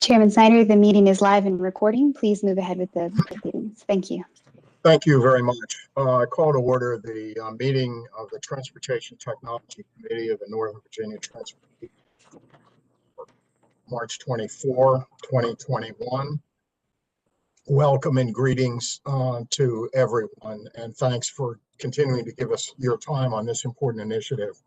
Chairman Snyder, the meeting is live and recording. Please move ahead with the proceedings. Thank you. Thank you very much. I call to order the meeting of the Transportation Technology Committee of the Northern Virginia Transportation, March 24, 2021. Welcome and greetings to everyone, and thanks for continuing to give us your time on this important initiative.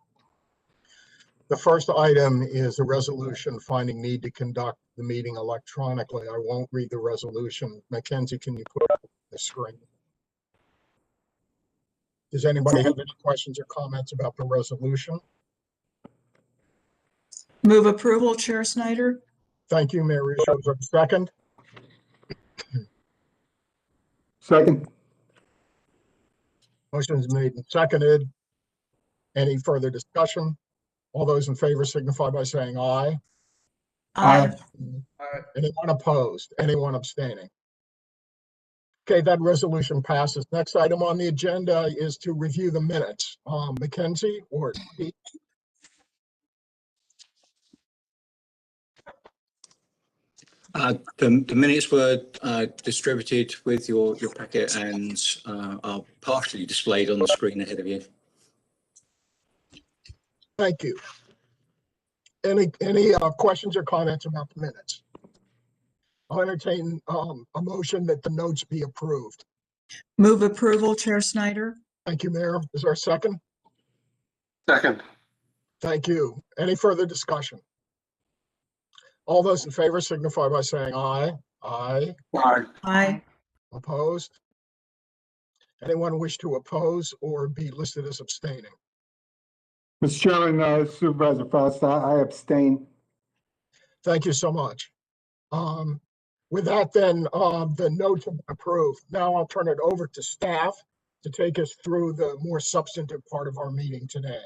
The first item is a resolution finding need to conduct the meeting electronically. I won't read the resolution. Mackenzie, can you put up the screen? Does anybody have any questions or comments about the resolution? Move approval, Chair Snyder. Thank you, Mayor Ruscio. Is there a second? Second. Motion is made and seconded. Any further discussion? All those in favor signify by saying aye. Aye. Anyone opposed? Anyone abstaining? Okay, that resolution passes. Next item on the agenda is to review the minutes. Mackenzie or Pete? The minutes were distributed with your packet and are partially displayed on the screen ahead of you. Thank you. Any questions or comments about the minutes? I'll entertain a motion that the notes be approved. Move approval, Chair Snyder. Thank you, Mayor. Is there a second? Second. Thank you. Any further discussion? All those in favor signify by saying aye. Aye. Aye. Aye. Opposed? Anyone wish to oppose or be listed as abstaining? Mr. Chairman, Supervisor Faust, I abstain. Thank you so much. With that, then, the notes have been approved. Now I'll turn it over to staff to take us through the more substantive part of our meeting today.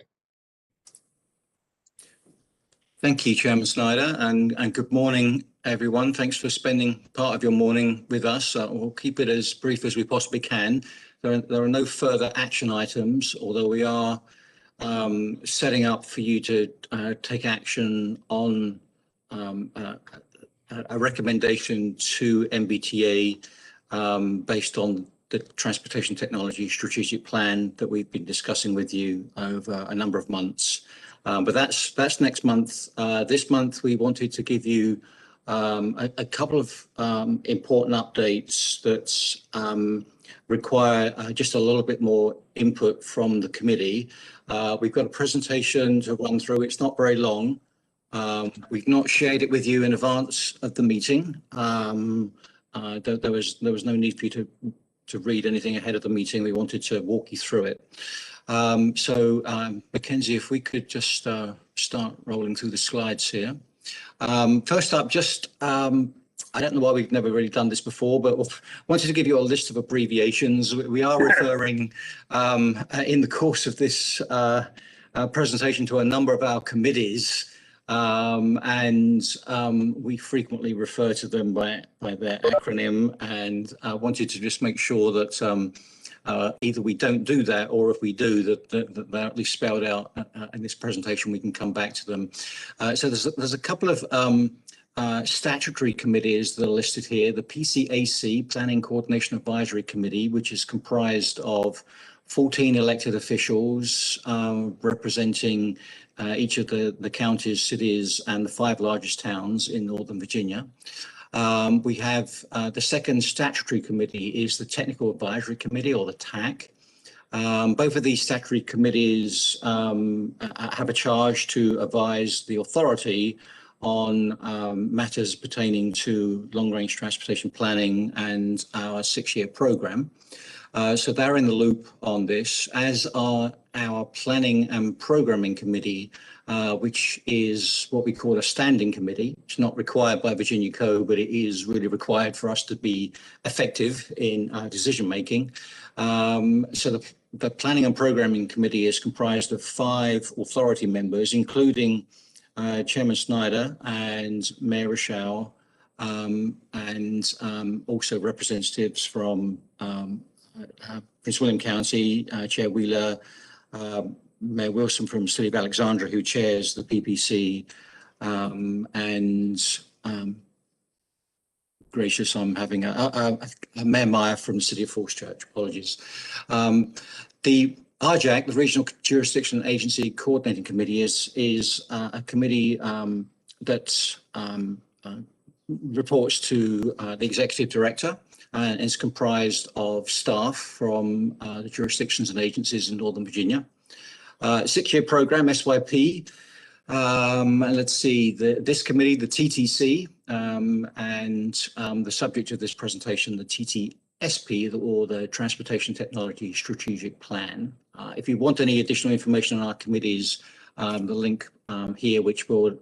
Thank you, Chairman Snyder, and good morning, everyone. Thanks for spending part of your morning with us. We'll keep it as brief as we possibly can. There are no further action items, although we are setting up for you to take action on a recommendation to Mbta based on the Transportation Technology Strategic Plan that we've been discussing with you over a number of months. But that's next month. This month, we wanted to give you a couple of important updates that require just a little bit more input from the committee. We've got a presentation to run through. It's not very long. We've not shared it with you in advance of the meeting. There was no need for you to read anything ahead of the meeting. We wanted to walk you through it. Mackenzie, if we could just start rolling through the slides here. First up, I don't know why we've never really done this before, but wanted to give you a list of abbreviations. We are referring in the course of this presentation to a number of our committees, and we frequently refer to them by their acronym, and I wanted to just make sure that either we don't do that, or if we do, that they're at least spelled out in this presentation. We can come back to them. So there's a couple of statutory committees that are listed here. The Pcac, Planning Coordination Advisory Committee, which is comprised of 14 elected officials representing each of the counties, cities, and the 5 largest towns in Northern Virginia. We have the second statutory committee is the Technical Advisory Committee, or the TAC. Both of these statutory committees have a charge to advise the authority on matters pertaining to long-range transportation planning and our 6-year program. So they're in the loop on this, as are our Planning and Programming Committee, which is what we call a standing committee. It's not required by Virginia Code, but it is really required for us to be effective in our decision making. So the Planning and Programming Committee is comprised of 5 authority members, including Chairman Snyder and Mayor Ruscio, and also representatives from Prince William County, Chair Wheeler, Mayor Wilson from City of Alexandria, who chairs the PPC, and gracious. I'm having a Mayor Meyer from the City of Falls Church. Apologies. The RJAC, the Regional Jurisdiction and Agency Coordinating Committee, is a committee that reports to the Executive Director and is comprised of staff from the jurisdictions and agencies in Northern Virginia. 6-year program, SYP. And let's see, this committee, the TTC, and the subject of this presentation, the Ttsp, or the Transportation Technology Strategic Plan. If you want any additional information on our committees, the link here, which we'll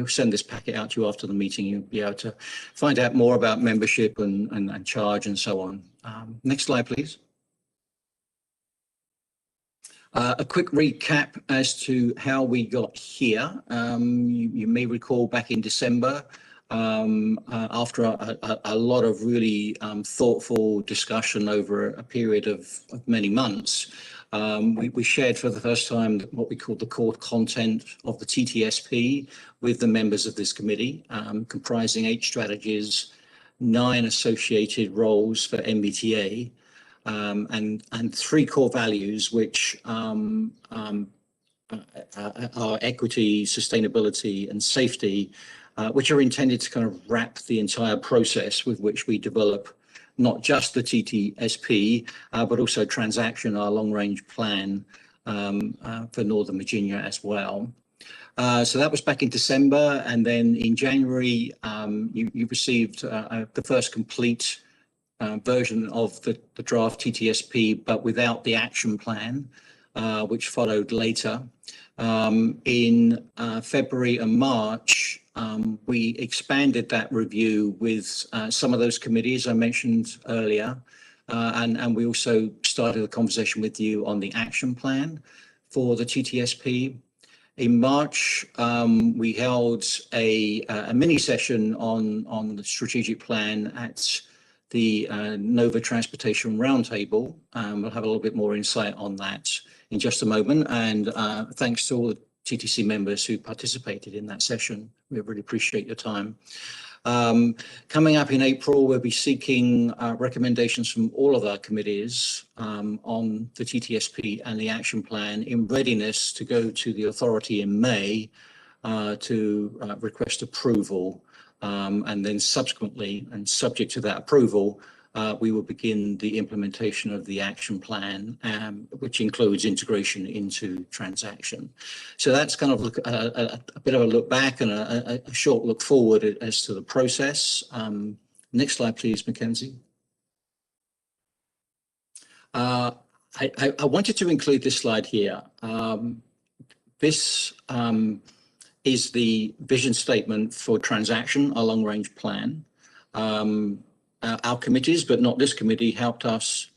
send this packet out to you after the meeting, you'll be able to find out more about membership and charge and so on. Next slide, please. A quick recap as to how we got here. You may recall back in December, after a lot of really thoughtful discussion over a period of many months, we shared for the first time what we call the core content of the Ttsp with the members of this committee, comprising 8 strategies, 9 associated roles for Mbta, and 3 core values, which are equity, sustainability, and safety, which are intended to kind of wrap the entire process with which we develop not just the Ttsp, but also Transaction, our long-range plan for Northern Virginia as well. So that was back in December, and then in January, you received the first complete version of the draft Ttsp, but without the action plan, which followed later. In February and March, we expanded that review with some of those committees I mentioned earlier, and we also started a conversation with you on the action plan for the Ttsp. In March, we held a mini session on the strategic plan at the NOVA Transportation Roundtable. We'll have a little bit more insight on that in just a moment. And thanks to all the TTC members who participated in that session. We really appreciate your time. Coming up in April, we'll be seeking recommendations from all of our committees on the Ttsp and the action plan in readiness to go to the authority in May to request approval. And then subsequently, and subject to that approval, we will begin the implementation of the action plan, which includes integration into Transaction. So that's kind of a bit of a look back and a short look forward as to the process. Next slide, please, Mackenzie. I wanted to include this slide here. This is the vision statement for Transaction, our long-range plan. Our committees, but not this committee, helped us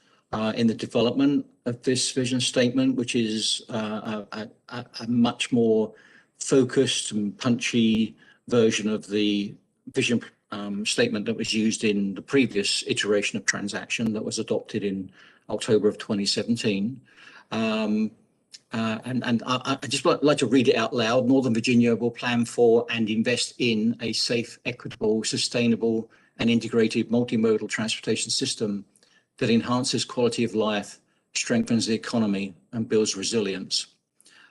in the development of this vision statement, which is a much more focused and punchy version of the vision statement that was used in the previous iteration of Transaction that was adopted in October of 2017. And I just like to read it out loud. Northern Virginia will plan for and invest in a safe, equitable, sustainable, and integrated multimodal transportation system that enhances quality of life, strengthens the economy, and builds resilience.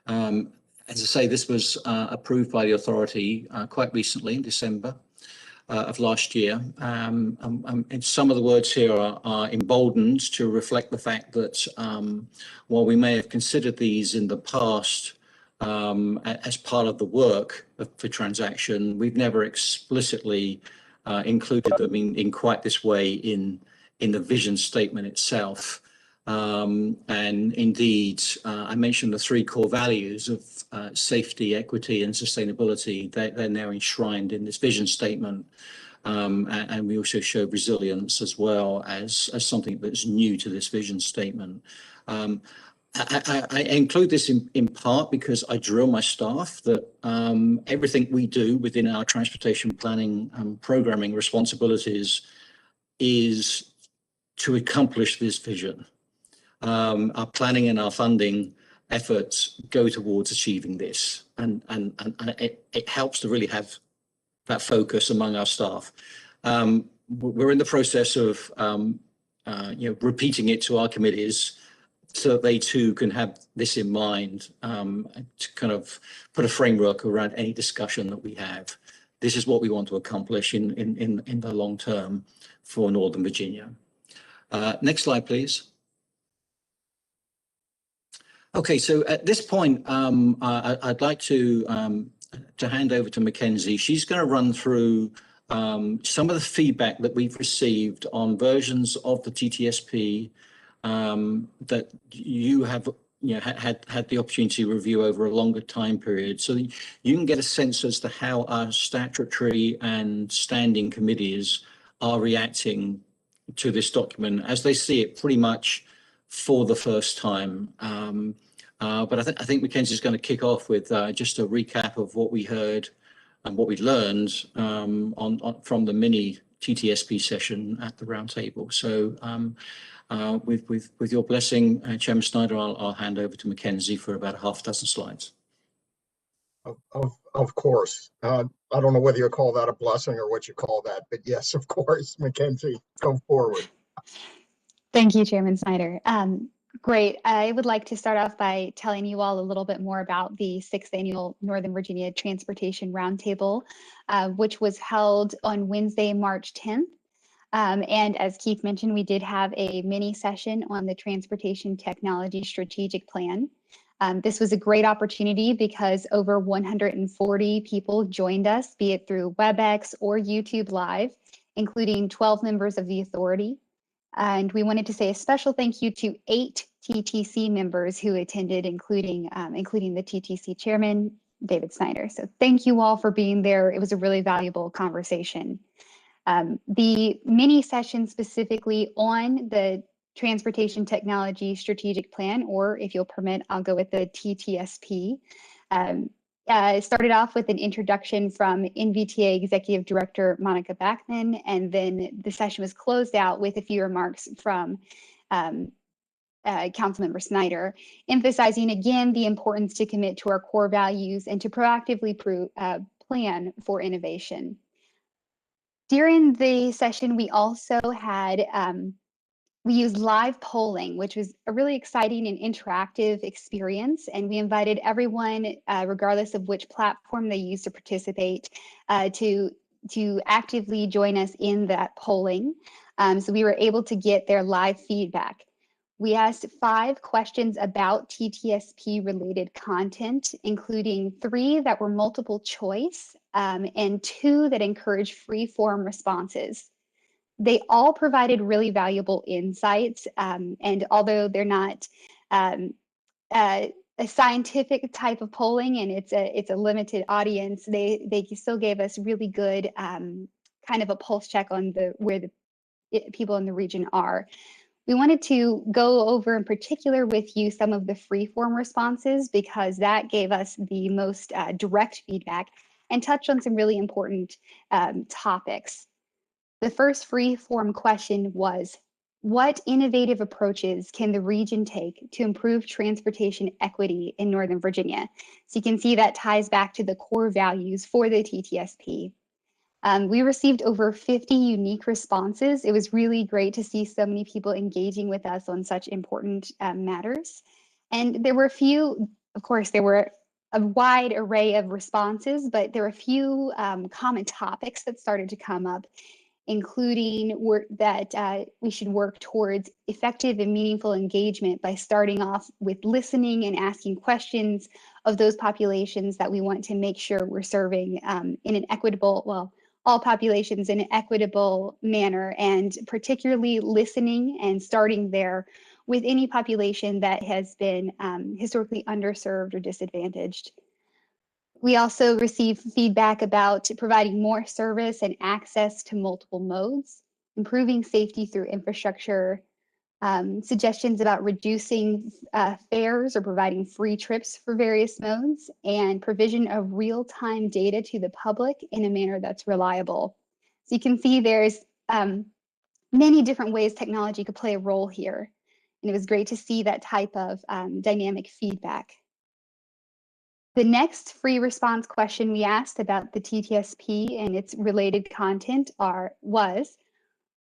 As I say, this was approved by the authority quite recently in December of last year. And some of the words here are emboldened to reflect the fact that while we may have considered these in the past as part of the work for Transaction, we've never explicitly included them in quite this way in the vision statement itself. And indeed, I mentioned the 3 core values of safety, equity, and sustainability. They're now enshrined in this vision statement. And we also show resilience as well as something that's new to this vision statement. I include this in part because I drill my staff that everything we do within our transportation planning and programming responsibilities is to accomplish this vision. Our planning and our funding efforts go towards achieving this, and it helps to really have that focus among our staff. we're in the process of repeating it to our committees so that they too can have this in mind, to kind of put a framework around any discussion that we have. This is what we want to accomplish in the long term for Northern Virginia. Next slide, please. Okay, so at this point, I'd like to hand over to Mackenzie. She's going to run through some of the feedback that we've received on versions of the TTSP that you have had the opportunity to review over a longer time period, so that you can get a sense as to how our statutory and standing committees are reacting to this document as they see it pretty much for the first time. But I think Mackenzie's going to kick off with just a recap of what we heard and what we learned from the mini TTSP session at the Roundtable. So with your blessing, Chairman Snyder, I'll hand over to Mackenzie for about a half dozen slides. Of course. I don't know whether you call that a blessing or what you call that, but yes, of course, Mackenzie, go forward. Thank you, Chairman Snyder. Great. I would like to start off by telling you all a little bit more about the 6th Annual Northern Virginia Transportation Roundtable, which was held on Wednesday, March 10th. And as Keith mentioned, we did have a mini session on the Transportation Technology Strategic Plan. This was a great opportunity because over 140 people joined us, be it through WebEx or YouTube Live, including 12 members of the authority. And we wanted to say a special thank you to 8 TTC members who attended, including the TTC chairman, David Snyder. So thank you all for being there. It was a really valuable conversation. The mini session specifically on the Transportation Technology Strategic Plan, or if you'll permit, I'll go with the TTSP. Started off with an introduction from NVTA Executive Director Monica Backman, and then the session was closed out with a few remarks from Councilmember Snyder, emphasizing again the importance to commit to our core values and to proactively plan for innovation. During the session, we also had we used live polling, which was a really exciting and interactive experience. And we invited everyone, regardless of which platform they used to participate, to actively join us in that polling. So we were able to get their live feedback. We asked 5 questions about TTSP related content, including 3 that were multiple choice and 2 that encouraged free form responses. They all provided really valuable insights, and although they're not a scientific type of polling and it's a limited audience, they still gave us really good kind of a pulse check on where the people in the region are. We wanted to go over in particular with you some of the free form responses because that gave us the most direct feedback and touched on some really important topics. The first free form question was, what innovative approaches can the region take to improve transportation equity in Northern Virginia? So you can see that ties back to the core values for the TTSP. We received over 50 unique responses. It was really great to see so many people engaging with us on such important matters. And there were a few, of course, there were a wide array of responses, but there were a few common topics that started to come up, including that we should work towards effective and meaningful engagement by starting off with listening and asking questions of those populations that we want to make sure we're serving in an equitable, well, all populations in an equitable manner, and particularly listening and starting there with any population that has been historically underserved or disadvantaged. We also received feedback about providing more service and access to multiple modes, improving safety through infrastructure, suggestions about reducing fares or providing free trips for various modes, and provision of real-time data to the public in a manner that's reliable. So you can see there's many different ways technology could play a role here. And it was great to see that type of dynamic feedback. The next free response question we asked about the TTSP and its related content was,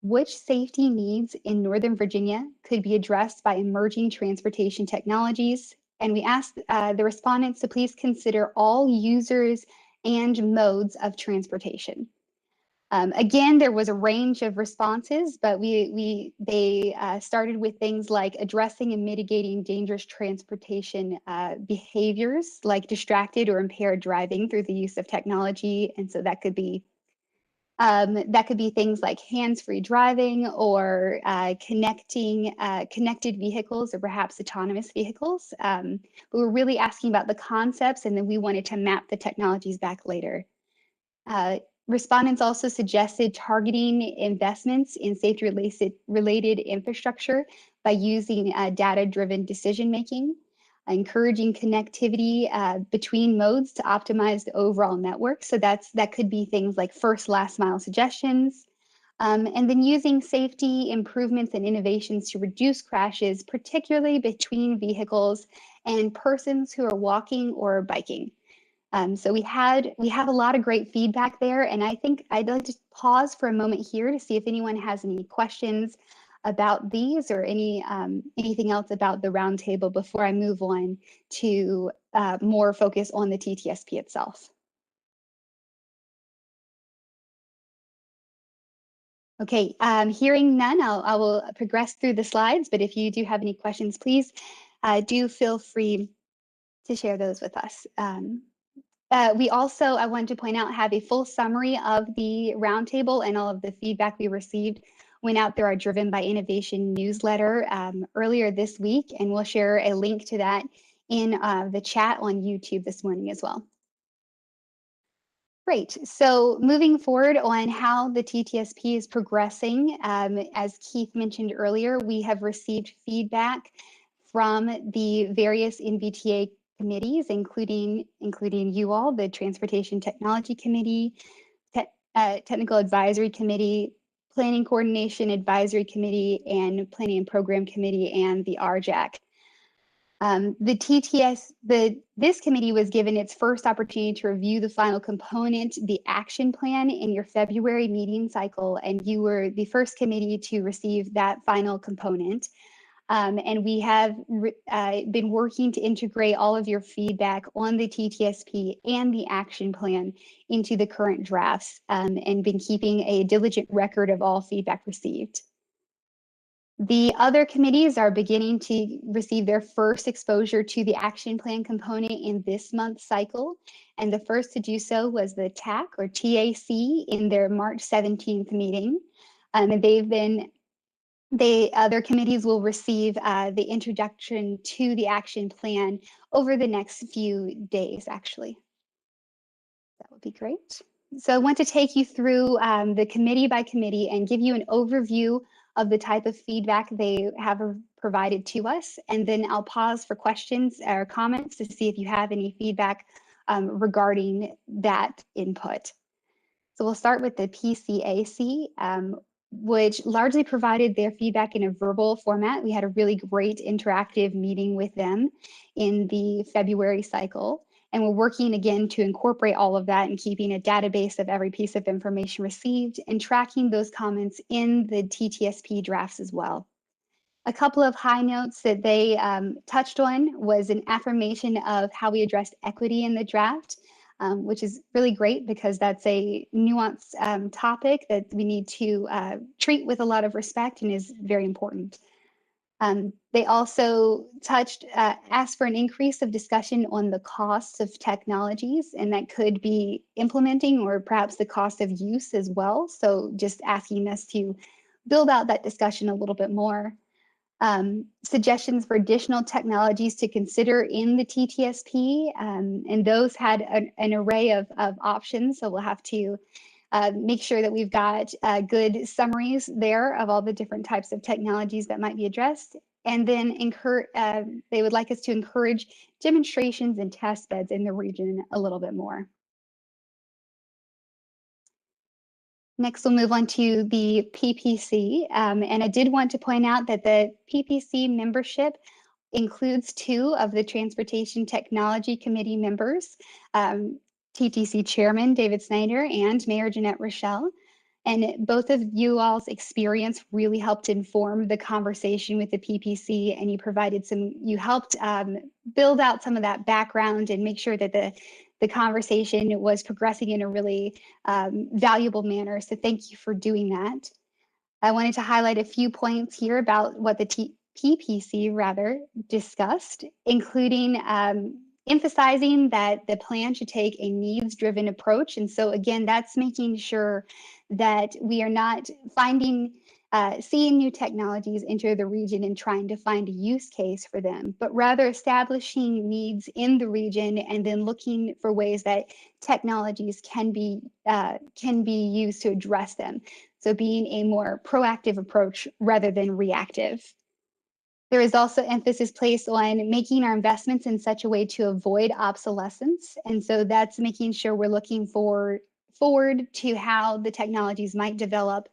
which safety needs in Northern Virginia could be addressed by emerging transportation technologies. And we asked the respondents to please consider all users and modes of transportation. Again, there was a range of responses, but they started with things like addressing and mitigating dangerous transportation behaviors like distracted or impaired driving through the use of technology. And so that could be things like hands-free driving or connected vehicles or perhaps autonomous vehicles. But we're really asking about the concepts, and then we wanted to map the technologies back later. Respondents also suggested targeting investments in safety-related infrastructure by using data-driven decision-making, encouraging connectivity between modes to optimize the overall network. So that could be things like first, last mile suggestions, and then using safety improvements and innovations to reduce crashes, particularly between vehicles and persons who are walking or biking. So we have a lot of great feedback there, and I think I'd like to pause for a moment here to see if anyone has any questions about these or anything else about the roundtable before I move on to more focus on the TTSP itself. Okay, hearing none, I will progress through the slides, but if you do have any questions, please do feel free to share those with us. We also, I wanted to point out, have a full summary of the roundtable, and all of the feedback we received went out through our Driven by Innovation newsletter earlier this week, and we'll share a link to that in the chat on YouTube this morning as well. Great, so moving forward on how the TTSP is progressing, as Keith mentioned earlier, we have received feedback from the various NVTA committees, including you all, the Transportation Technology Committee, Technical Advisory Committee, Planning Coordination Advisory Committee, and Planning and Program Committee, and the RJAC. This committee was given its first opportunity to review the final component, the action plan, in your February meeting cycle, and you were the first committee to receive that final component. And we have been working to integrate all of your feedback on the TTSP and the action plan into the current drafts, and been keeping a diligent record of all feedback received. The other committees are beginning to receive their first exposure to the action plan component in this month's cycle. And the first to do so was the TAC or TAC in their March 17th meeting. And the other committees will receive the introduction to the action plan over the next few days, actually. That would be great. So I want to take you through the committee by committee and give you an overview of the type of feedback they have provided to us. And then I'll pause for questions or comments to see if you have any feedback regarding that input. So we'll start with the PCAC, which largely provided their feedback in a verbal format. We had a really great interactive meeting with them in the February cycle. And we're working again to incorporate all of that and keeping a database of every piece of information received and tracking those comments in the TTSP drafts as well. A couple of high notes that they touched on was an affirmation of how we addressed equity in the draft, which is really great because that's a nuanced topic that we need to treat with a lot of respect and is very important. They also asked for an increase of discussion on the costs of technologies, and that could be implementing or perhaps the cost of use as well. So just asking us to build out that discussion a little bit more. Suggestions for additional technologies to consider in the TTSP, and those had an array of options. So we'll have to make sure that we've got good summaries there of all the different types of technologies that might be addressed. And then they would like us to encourage demonstrations and test beds in the region a little bit more. Next, we'll move on to the PPC. And I did want to point out that the PPC membership includes 2 of the Transportation Technology Committee members, TTC Chairman David Snyder and Mayor Jeanette Rochelle. And both of you all's experience really helped inform the conversation with the PPC, and you helped build out some of that background and make sure that the conversation was progressing in a really valuable manner. So thank you for doing that. I wanted to highlight a few points here about what the PPC discussed, including emphasizing that the plan should take a needs-driven approach. And so again, that's making sure that we are not seeing new technologies enter the region and trying to find a use case for them, but rather establishing needs in the region and then looking for ways that technologies can be used to address them. So being a more proactive approach rather than reactive. There is also emphasis placed on making our investments in such a way to avoid obsolescence. And so that's making sure we're looking forward to how the technologies might develop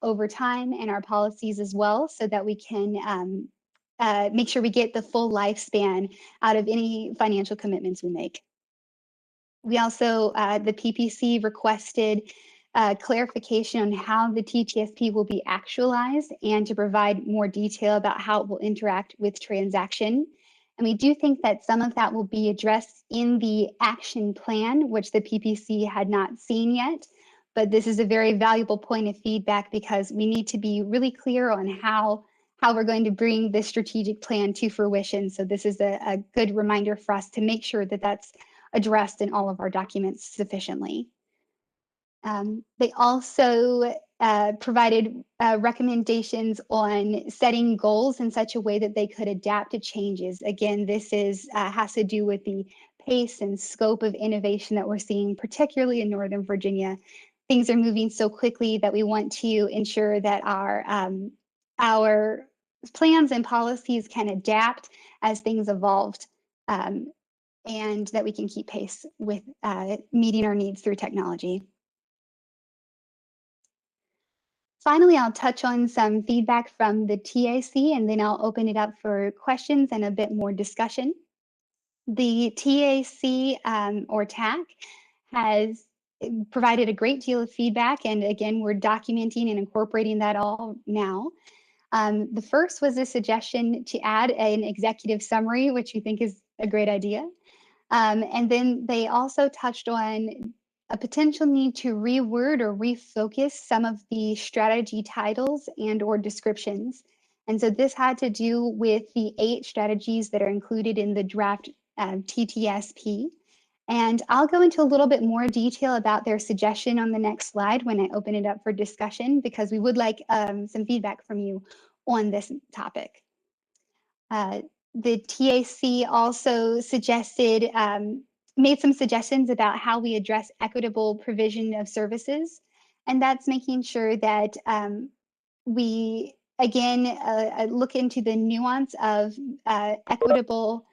over time and our policies as well, so that we can make sure we get the full lifespan out of any financial commitments we make. We also, the PPC requested clarification on how the Ttsp will be actualized and to provide more detail about how it will interact with transaction. And we do think that some of that will be addressed in the action plan, which the PPC had not seen yet. But this is a very valuable point of feedback because we need to be really clear on how we're going to bring this strategic plan to fruition. So this is a good reminder for us to make sure that that's addressed in all of our documents sufficiently. They also provided recommendations on setting goals in such a way that they could adapt to changes. Again, this has to do with the pace and scope of innovation that we're seeing, particularly in Northern Virginia. Things are moving so quickly that we want to ensure that our plans and policies can adapt as things evolved, and that we can keep pace with meeting our needs through technology. Finally, I'll touch on some feedback from the TAC, and then I'll open it up for questions and a bit more discussion. The TAC or TAC has provided a great deal of feedback, and again, we're documenting and incorporating that all now. The first was a suggestion to add an executive summary, which we think is a great idea. And then they also touched on a potential need to reword or refocus some of the strategy titles and/or descriptions. And so this had to do with the 8 strategies that are included in the draft Ttsp. And I'll go into a little bit more detail about their suggestion on the next slide when I open it up for discussion, because we would like some feedback from you on this topic. The TAC also suggested, made some suggestions about how we address equitable provision of services. And that's making sure that we, again, look into the nuance of equitable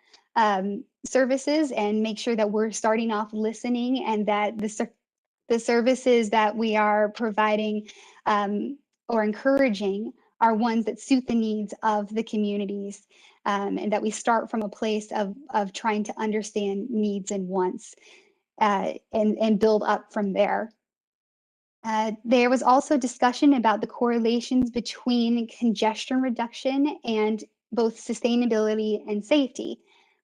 services and make sure that we're starting off listening, and that the services that we are providing or encouraging are ones that suit the needs of the communities, and that we start from a place of trying to understand needs and wants and build up from there. There was also discussion about the correlations between congestion reduction and both sustainability and safety.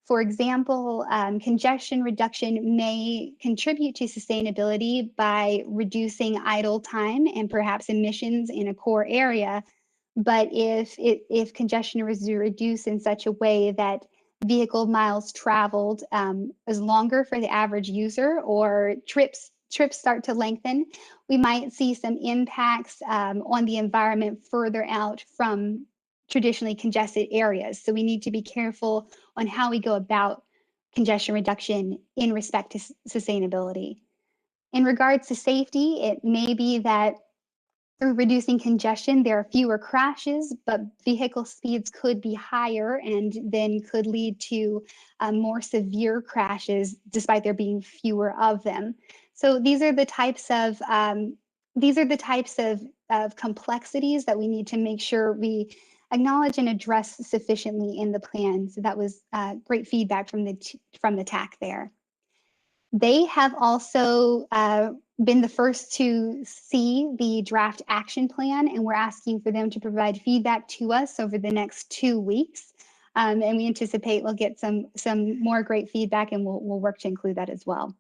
For example, congestion reduction may contribute to sustainability by reducing idle time and perhaps emissions in a core area. But if congestion is reduced in such a way that vehicle miles traveled is longer for the average user, or trips start to lengthen, we might see some impacts on the environment further out from traditionally congested areas. So we need to be careful on how we go about congestion reduction in respect to sustainability. In regards to safety, it may be that through reducing congestion, there are fewer crashes, but vehicle speeds could be higher and then could lead to more severe crashes despite there being fewer of them. So these are the types of complexities that we need to make sure we acknowledge and address sufficiently in the plan. So that was great feedback from the TAC there. They have also been the first to see the draft action plan, and we're asking for them to provide feedback to us over the next 2 weeks. And we anticipate we'll get some more great feedback, and we'll work to include that as well.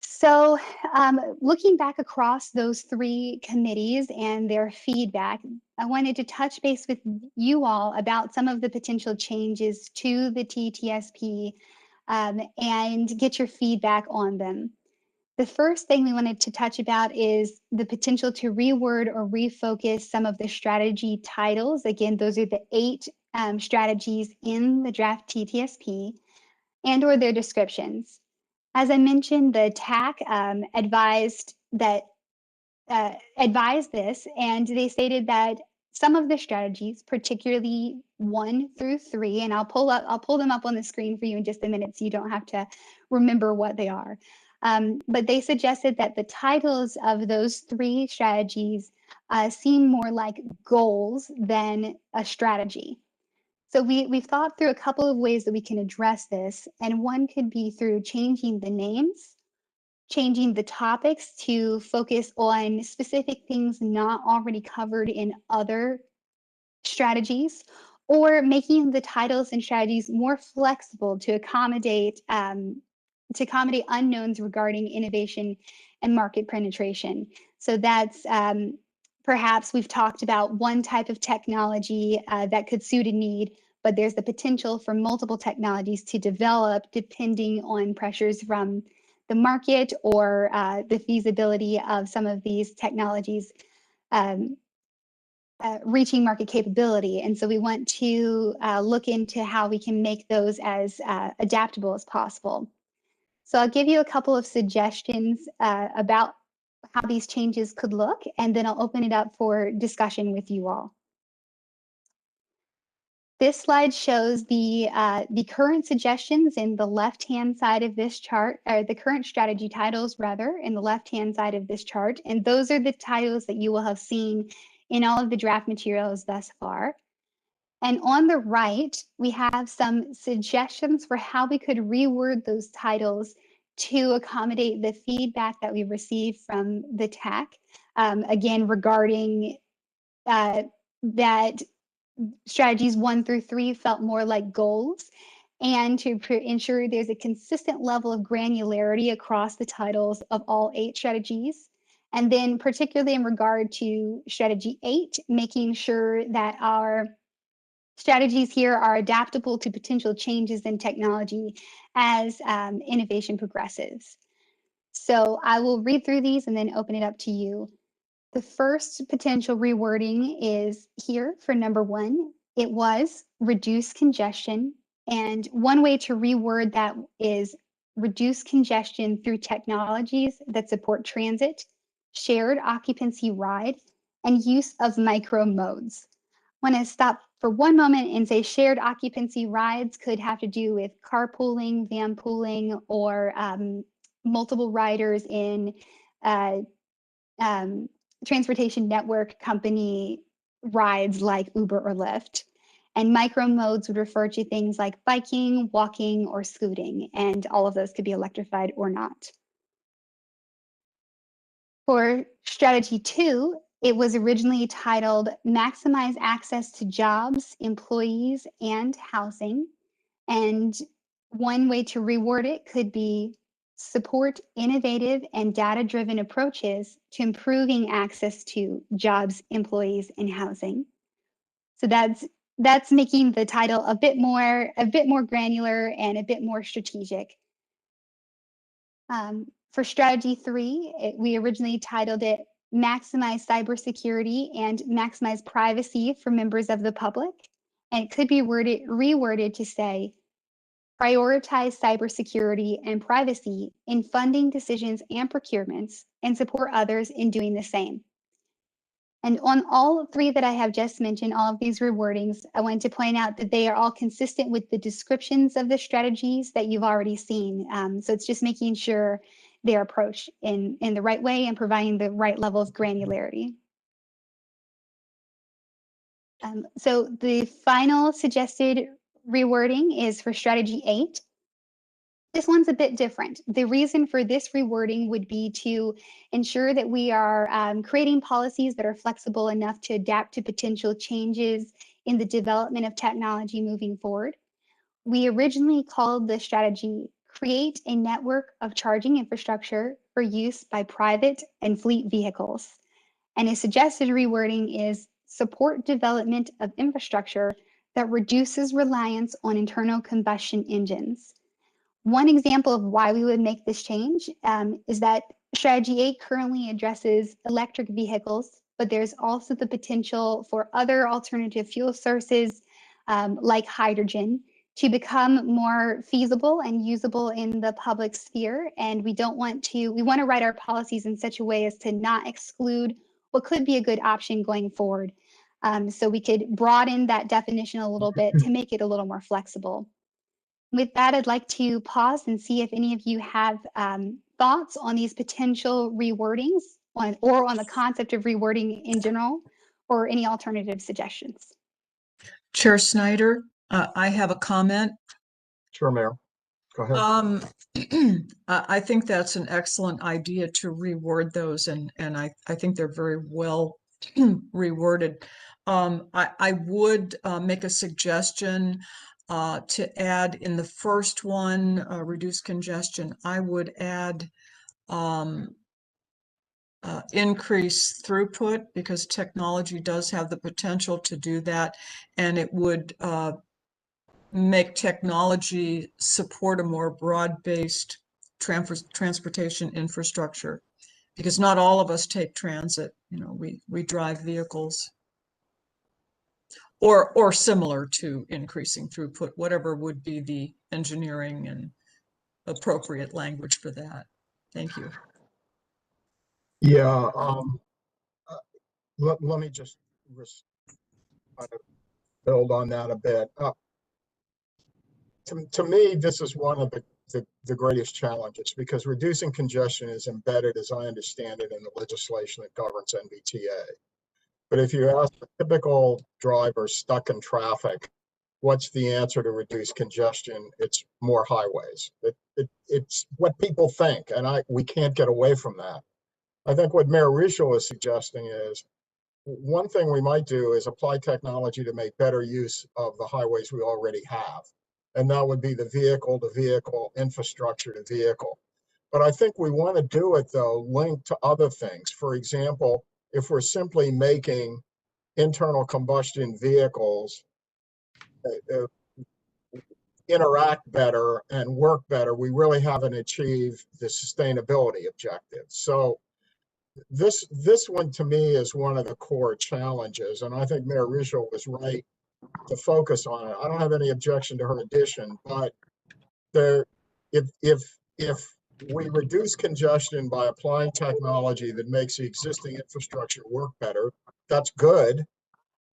So looking back across those 3 committees and their feedback, I wanted to touch base with you all about some of the potential changes to the Ttsp and get your feedback on them. The first thing we wanted to touch about is the potential to reword or refocus some of the strategy titles. Again, those are the 8 strategies in the draft Ttsp and or their descriptions. As I mentioned, the TAC advised this, and they stated that some of the strategies, particularly 1 through 3, and I'll pull them up on the screen for you in just a minute, so you don't have to remember what they are. But they suggested that the titles of those 3 strategies seem more like goals than a strategy. So we've thought through a couple of ways that we can address this, and one could be through changing the names, changing the topics to focus on specific things not already covered in other strategies, or making the titles and strategies more flexible to accommodate unknowns regarding innovation and market penetration. So that's perhaps we've talked about one type of technology that could suit a need, but there's the potential for multiple technologies to develop depending on pressures from the market or the feasibility of some of these technologies reaching market capability. And so we want to look into how we can make those as adaptable as possible. So I'll give you a couple of suggestions about how these changes could look, and then I'll open it up for discussion with you all. This slide shows the current suggestions in the left-hand side of this chart, or the current strategy titles rather, in the left-hand side of this chart. And those are the titles that you will have seen in all of the draft materials thus far. And on the right, we have some suggestions for how we could reword those titles to accommodate the feedback that we received from the TAC, again, regarding that strategies 1 through 3 felt more like goals, and to ensure there's a consistent level of granularity across the titles of all 8 strategies. And then particularly in regard to strategy 8, making sure that our strategies here are adaptable to potential changes in technology as innovation progresses. So I will read through these and then open it up to you. The first potential rewording is here for number 1. It was reduce congestion. And one way to reword that is reduce congestion through technologies that support transit, shared occupancy ride, and use of micro modes. I want to stop for one moment and say shared occupancy rides could have to do with carpooling, van pooling, or multiple riders in transportation network company rides like Uber or Lyft. And micro modes would refer to things like biking, walking, or scooting, and all of those could be electrified or not. For strategy 2, it was originally titled Maximize Access to Jobs, Employees, and Housing. And one way to reword it could be support innovative and data-driven approaches to improving access to jobs, employees, and housing. So that's making the title a bit more granular and a bit more strategic. For strategy 3, we originally titled it Maximize Cybersecurity and Maximize Privacy for Members of the Public. And it could be reworded to say, prioritize cybersecurity and privacy in funding decisions and procurements, and support others in doing the same. And on all 3 that I have just mentioned, all of these rewordings, I want to point out that they are all consistent with the descriptions of the strategies that you've already seen. So it's just making sure they're approached in the right way and providing the right level of granularity. So the final suggested rewording is for strategy 8. This one's a bit different. The reason for this rewording would be to ensure that we are creating policies that are flexible enough to adapt to potential changes in the development of technology moving forward. We originally called the strategy Create a Network of Charging Infrastructure for Use by Private and Fleet Vehicles. And a suggested rewording is Support development of infrastructure that reduces reliance on internal combustion engines. One example of why we would make this change is that Strategy 8 currently addresses electric vehicles, but there's also the potential for other alternative fuel sources like hydrogen to become more feasible and usable in the public sphere. And we want to write our policies in such a way as to not exclude what could be a good option going forward. So we could broaden that definition a little bit to make it a little more flexible. With that, I'd like to pause and see if any of you have thoughts on these potential rewordings or on the concept of rewording in general, or any alternative suggestions. Chair Snyder, I have a comment. Sure, Mayor. Go ahead. I think that's an excellent idea to reword those, and I think they're very well reworded. I would make a suggestion to add in the first one, reduce congestion. I would add increase throughput, because technology does have the potential to do that, and it would make technology support a more broad-based transportation infrastructure, because not all of us take transit. You know, we drive vehicles, or similar to increasing throughput, whatever would be the engineering and appropriate language for that. Thank you. Yeah, let me just build on that a bit. To me, this is one of the greatest challenges, because reducing congestion is embedded, as I understand it, in the legislation that governs NVTA. But if you ask a typical driver stuck in traffic, what's the answer to reduce congestion? It's more highways. It's what people think, and we can't get away from that. I think what Mayor Ruschel is suggesting is, one thing we might do is apply technology to make better use of the highways we already have. And that would be the vehicle-to-vehicle, infrastructure-to-vehicle. But I think we want to do it, though, linked to other things. For example, if we're simply making internal combustion vehicles interact better and work better, we really haven't achieved the sustainability objective. So this one to me is one of the core challenges, and I think Mayor Ruschel was right to focus on it. I don't have any objection to her addition, but if we reduce congestion by applying technology that makes the existing infrastructure work better, that's good,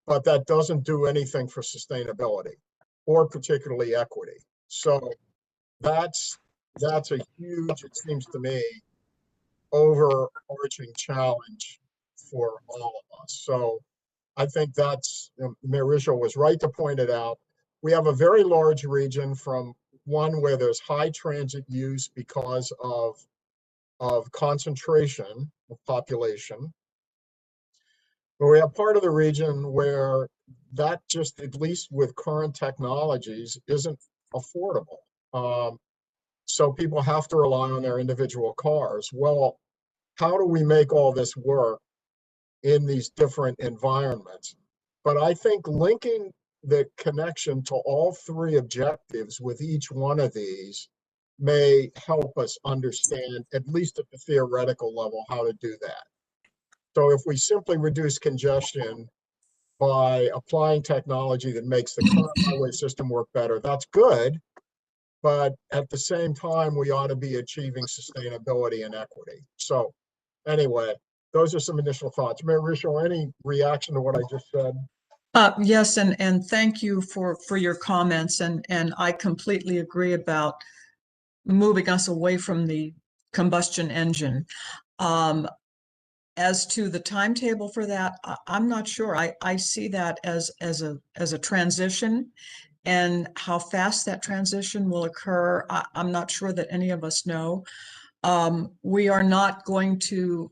but that doesn't do anything for sustainability or particularly equity. So that's a huge, it seems to me, overarching challenge for all of us. So I think that's, Mayor Ruschel was right to point it out. We have a very large region, from one where there's high transit use because of concentration of population. But we have part of the region where that just, at least with current technologies, isn't affordable. So people have to rely on their individual cars. Well, how do we make all this work in these different environments? But I think linking the connection to all three objectives with each one of these may help us understand, at least at the theoretical level, how to do that. So if we simply reduce congestion by applying technology that makes the current highway system work better, that's good. But at the same time, we ought to be achieving sustainability and equity. So anyway, those are some initial thoughts. Mayor Ruschel, any reaction to what I just said? Yes, and thank you for your comments, and I completely agree about moving us away from the combustion engine. As to the timetable for that, I'm not sure. I see that as a transition, And how fast that transition will occur, I'm not sure that any of us know. We are not going to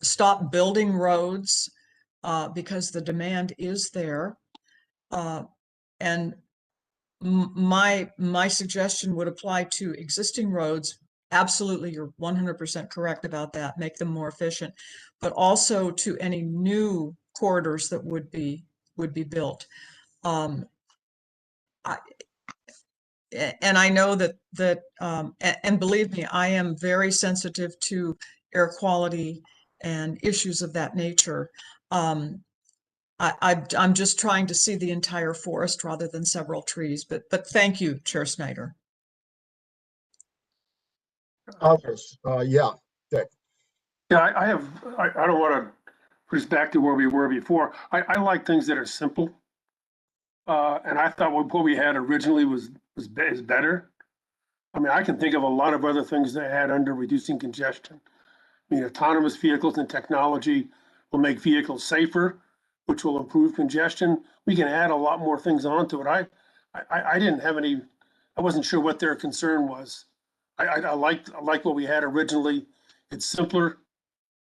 stop building roads because the demand is there. And my suggestion would apply to existing roads. Absolutely, you're 100% correct about that. Make them more efficient, but also to any new corridors that would be built. And I know that and believe me, I am very sensitive to air quality and issues of that nature. I'm just trying to see the entire forest rather than several trees. But thank you, Chair Snyder. Others, yeah, Dick. Yeah, I don't want to put us back to where we were before. I like things that are simple. And I thought what we had originally is better. I mean, I can think of a lot of other things they had under reducing congestion. I mean, autonomous vehicles and technology will make vehicles safer, which will improve congestion. We can add a lot more things onto it. I didn't have any, I wasn't sure what their concern was. I liked what we had originally. It's simpler.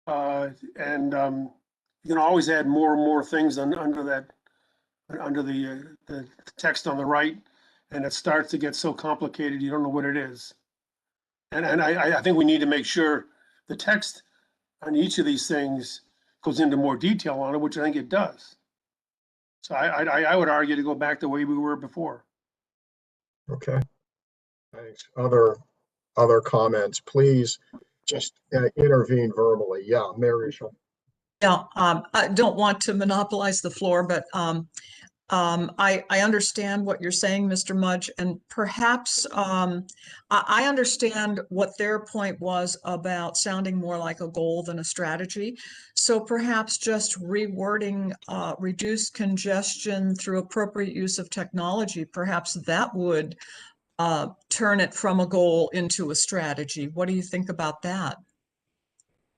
And you can always add more and more things under the text on the right, and it starts to get so complicated you don't know what it is. And I think we need to make sure the text on each of these things goes into more detail on it, which I think it does. So I would argue to go back the way we were before. Okay, thanks. Other comments, please just intervene verbally. Yeah, Mary. Yeah, I don't want to monopolize the floor, but I understand what you're saying, Mr. Mudge, and perhaps I understand what their point was about sounding more like a goal than a strategy. So perhaps just rewording reduce congestion through appropriate use of technology, perhaps that would turn it from a goal into a strategy. What do you think about that?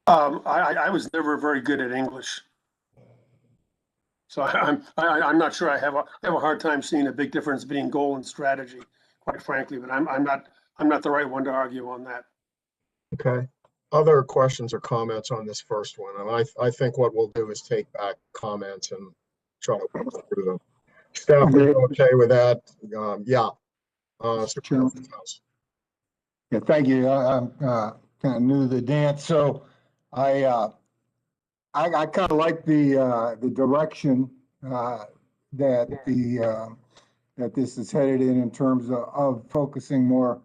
I was never very good at English. So I'm not sure I have a hard time seeing a big difference between goal and strategy, quite frankly, but I'm not the right one to argue on that. Okay. Other questions or comments on this first one? And I think what we'll do is take back comments and try to work through them. Staff, are you okay with that? Yeah. Chairman. Yeah, thank you. I'm kind of new to the dance, so I kind of like the direction that this is headed in terms of focusing more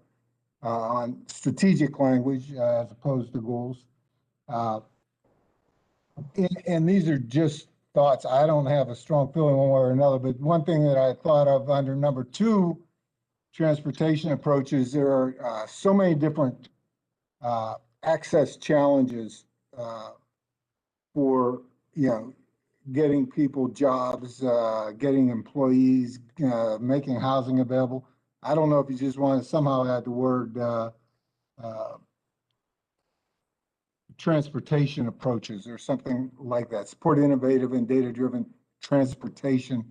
on strategic language as opposed to goals. And these are just thoughts. I don't have a strong feeling one way or another, but one thing that I thought of under number 2, transportation approaches, there are so many different access challenges for, getting people jobs, getting employees, making housing available. I don't know if you just want to somehow add the word transportation approaches or something like that. Support innovative and data-driven transportation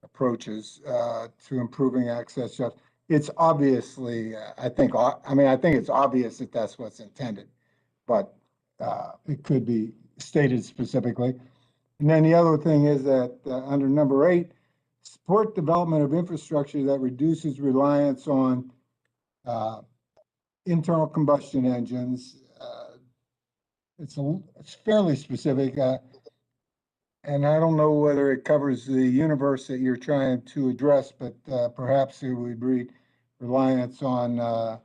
approaches to improving access jobs. It's obviously, I think it's obvious that that's what's intended, but it could be stated specifically. And then the other thing is that under number 8, support development of infrastructure that reduces reliance on internal combustion engines. It's fairly specific, and I don't know whether it covers the universe that you're trying to address, but perhaps it would read reliance on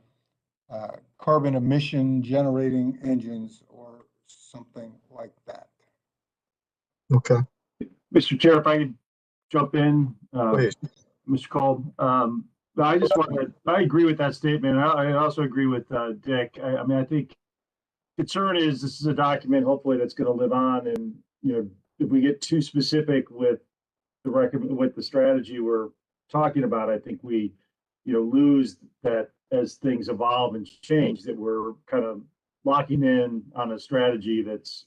carbon emission generating engines or something like that. Okay. Mr. Chair, if I could jump in, Please. Mr. Kolb. I just I agree with that statement. I also agree with Dick. I think concern is this is a document hopefully that's going to live on, and if we get too specific with the strategy we're talking about, I think we lose that as things evolve and change, that we're kind of locking in on a strategy that's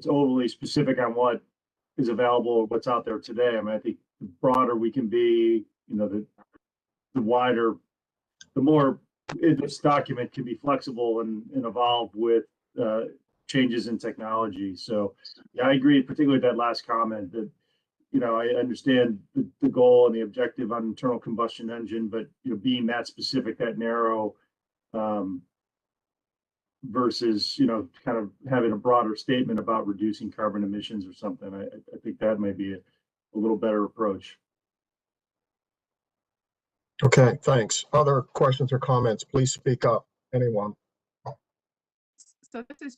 overly specific on what is available or what's out there today. I think broader we can be, the wider, the more this document can be flexible and evolve with changes in technology. So yeah, I agree, particularly that last comment that, I understand the goal and the objective on internal combustion engine, but being that specific, that narrow, versus kind of having a broader statement about reducing carbon emissions or something. I think that may be a little better approach. Okay, thanks. Other questions or comments? Please speak up. Anyone? So this is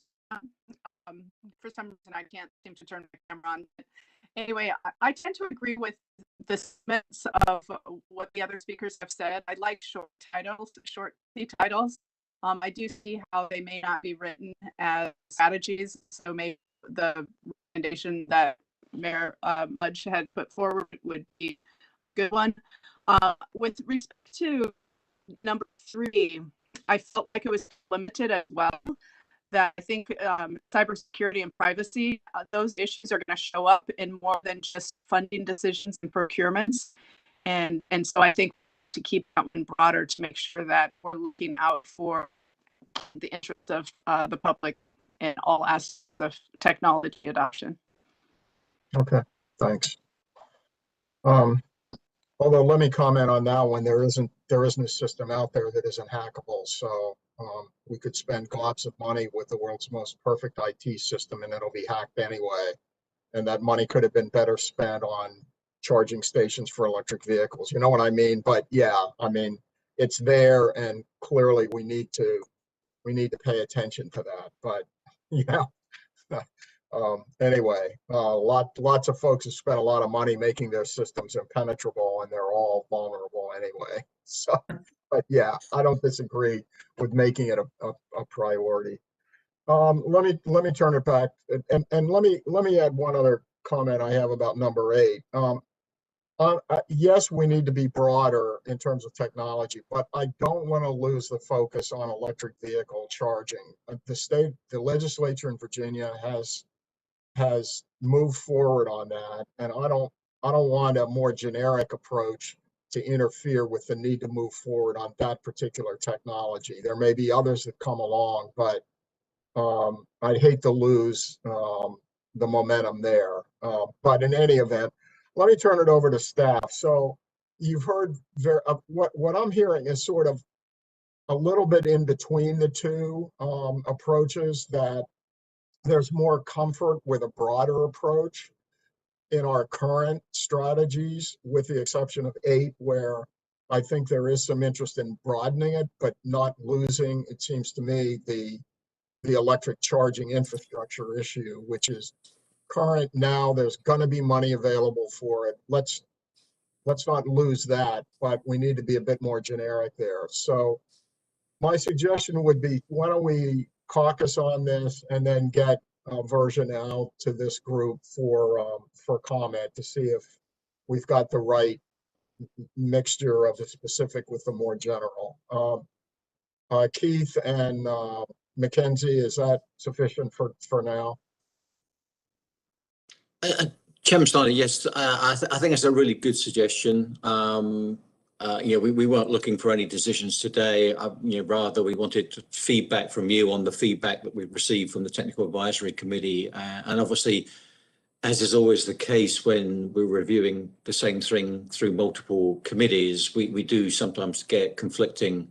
for some reason I can't seem to turn my camera on. Anyway, I tend to agree with the sentiments of what the other speakers have said. I like short titles. I do see how they may not be written as strategies. So maybe the recommendation that Mayor Mudge had put forward would be a good one. With respect to number 3, I felt like it was limited as well. That I think cybersecurity and privacy, those issues are going to show up in more than just funding decisions and procurements. And so I think to keep that one broader to make sure that we're looking out for the interest of the public in all aspects of technology adoption. Okay, thanks. Although let me comment on that one. There isn't a system out there that isn't hackable. So we could spend gobs of money with the world's most perfect IT system and it'll be hacked anyway. And that money could have been better spent on charging stations for electric vehicles. You know what I mean? But yeah, I mean, it's there and clearly we need to pay attention to that. But yeah. Anyway, lots of folks have spent a lot of money making their systems impenetrable and they're all vulnerable anyway. So, but yeah, I don't disagree with making it a priority. Let me turn it back and let me add one other comment I have about number 8. Yes, we need to be broader in terms of technology, but I don't want to lose the focus on electric vehicle charging. The legislature in Virginia has moved forward on that, and I don't want a more generic approach to interfere with the need to move forward on that particular technology. There may be others that come along, but I'd hate to lose the momentum there. But in any event, let me turn it over to staff. So you've heard what I'm hearing is sort of a little bit in between the two approaches, that there's more comfort with a broader approach in our current strategies, with the exception of 8, where I think there is some interest in broadening it, but not losing, it seems to me, the electric charging infrastructure issue, which is current now. There's going to be money available for it. Let's not lose that, but we need to be a bit more generic there. So my suggestion would be, why don't we caucus on this and then get a version out to this group for comment to see if we've got the right mixture of the specific with the more general. Keith and Mackenzie, is that sufficient for now? Chairman Snyder, yes, I think it's a really good suggestion. We weren't looking for any decisions today. Rather we wanted feedback from you on the feedback that we've received from the Technical Advisory Committee. And obviously, as is always the case when we're reviewing the same thing through multiple committees, we do sometimes get conflicting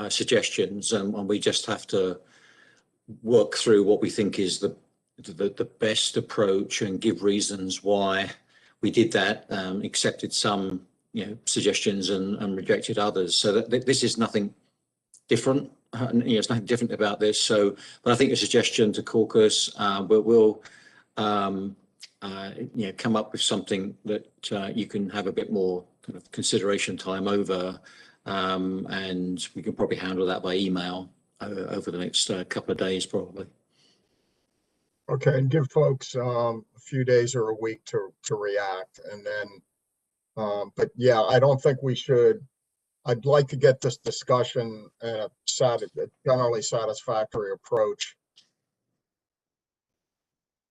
suggestions, and we just have to work through what we think is the best approach and give reasons why we did that, accepted some suggestions and rejected others. So that this is nothing different. It's nothing different about this. So, but I think a suggestion to caucus, we'll come up with something that you can have a bit more kind of consideration time over, and we can probably handle that by email over the next couple of days, probably. Okay, and give folks a few days or a week to react, and then, but yeah, I don't think we should. I'd like to get this discussion and a generally satisfactory approach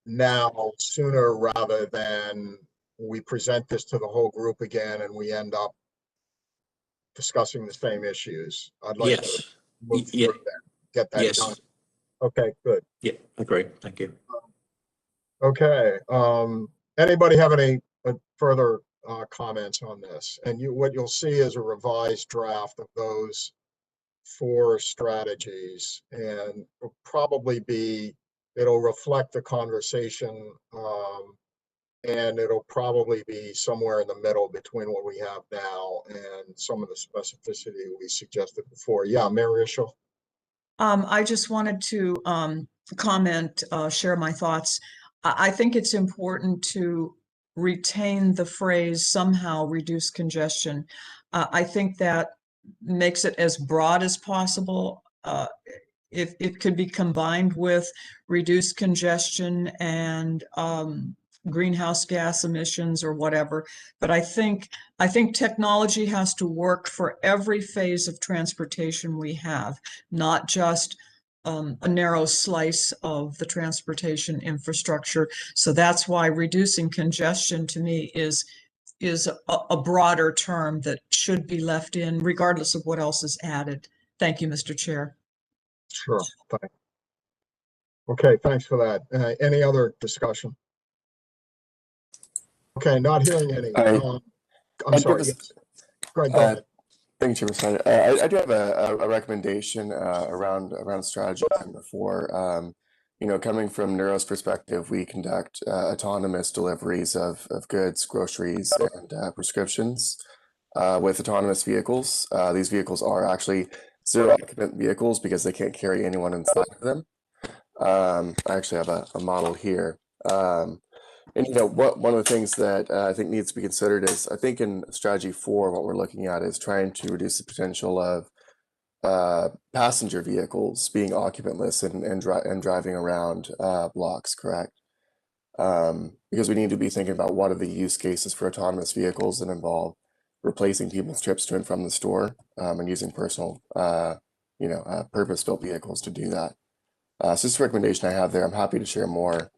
now, sooner rather than we present this to the whole group again and we end up discussing the same issues. I'd like to Yes. move Yeah. through that, get that Yes. done. Okay, good. Yeah, agree. Thank you. Okay, anybody have any further comments on this? And what you'll see is a revised draft of those 4 strategies, and will probably be, it'll reflect the conversation, and it'll probably be somewhere in the middle between what we have now and some of the specificity we suggested before. Yeah, Mayor Ishel? I just wanted to comment, share my thoughts. I think it's important to retain the phrase somehow reduce congestion. I think that makes it as broad as possible. If it could be combined with reduced congestion and greenhouse gas emissions or whatever. But I think technology has to work for every phase of transportation we have, not just a narrow slice of the transportation infrastructure. So that's why reducing congestion to me is a broader term that should be left in regardless of what else is added. Thank you, Mr. Chair. Sure. Thanks. Okay, thanks for that. Any other discussion? Okay, not hearing any. I'm sorry. Yes. Greg, go ahead. Thank you, Chairman. I do have a recommendation around strategy number 4. You know, coming from Neuro's perspective, we conduct autonomous deliveries of goods, groceries, and prescriptions with autonomous vehicles. These vehicles are actually zero-occupant vehicles because they can't carry anyone inside of them. I actually have a model here. And you know, one of the things that I think needs to be considered is, I think in strategy 4, what we're looking at is trying to reduce the potential of passenger vehicles being occupantless and driving around blocks, correct? Because we need to be thinking about what are the use cases for autonomous vehicles that involve replacing people's trips to and from the store, and using personal, purpose-built vehicles to do that. So this is a recommendation I have there. I'm happy to share more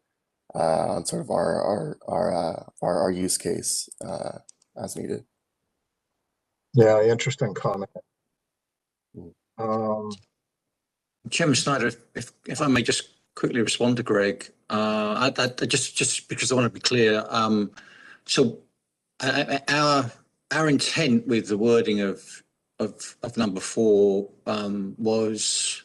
on sort of our use case as needed. Yeah, interesting comment. Chairman Snyder, if I may just quickly respond to Greg, I just because I want to be clear. So our intent with the wording of number 4 was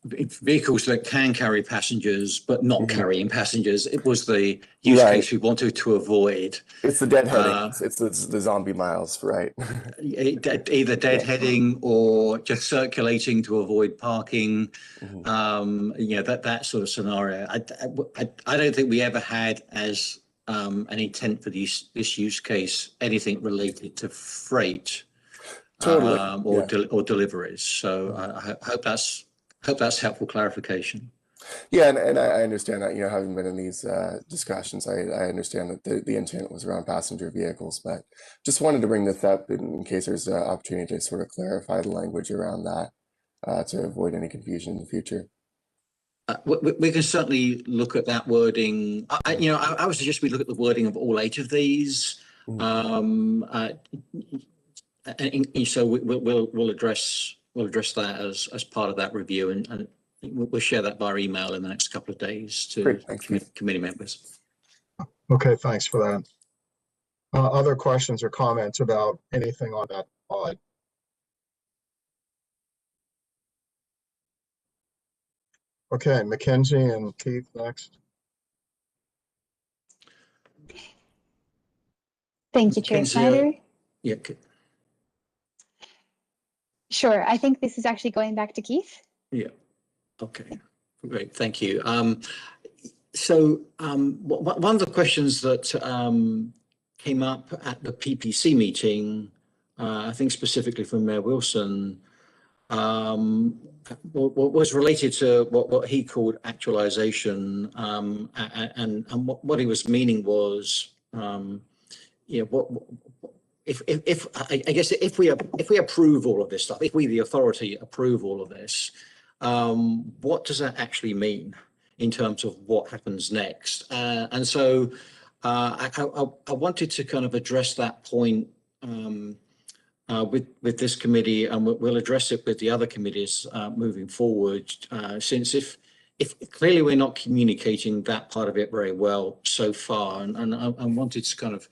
vehicles that can carry passengers but not carrying passengers. It was the use case we wanted to avoid. It's the deadheading. It's the zombie miles, right? Either deadheading or just circulating to avoid parking. That sort of scenario. I don't think we ever had as an intent for this use case anything related to freight or deliveries. So I hope that's helpful clarification. Yeah, and I understand that, having been in these discussions, I understand that the intent was around passenger vehicles, but just wanted to bring this up in case there's an opportunity to sort of clarify the language around that to avoid any confusion in the future. We can certainly look at that wording. I would suggest we look at the wording of all 8 of these. And so we'll address that as part of that review, and we'll share that via email in the next couple of days to committee members. Okay, thanks for that. Other questions or comments about anything on that slide? Okay, Mackenzie and Keith next. Thank you, Chair Snyder. Yeah. Sure, I think this is actually going back to Keith. Yeah. Okay, great, thank you. So one of the questions that came up at the PPC meeting, I think specifically from Mayor Wilson, was related to what he called actualization, and what he was meaning was, if we approve all of this stuff, if we the authority approve all of this, what does that actually mean in terms of what happens next? And so I wanted to kind of address that point with this committee, and we'll address it with the other committees moving forward. Since if clearly we're not communicating that part of it very well so far, and I wanted to kind of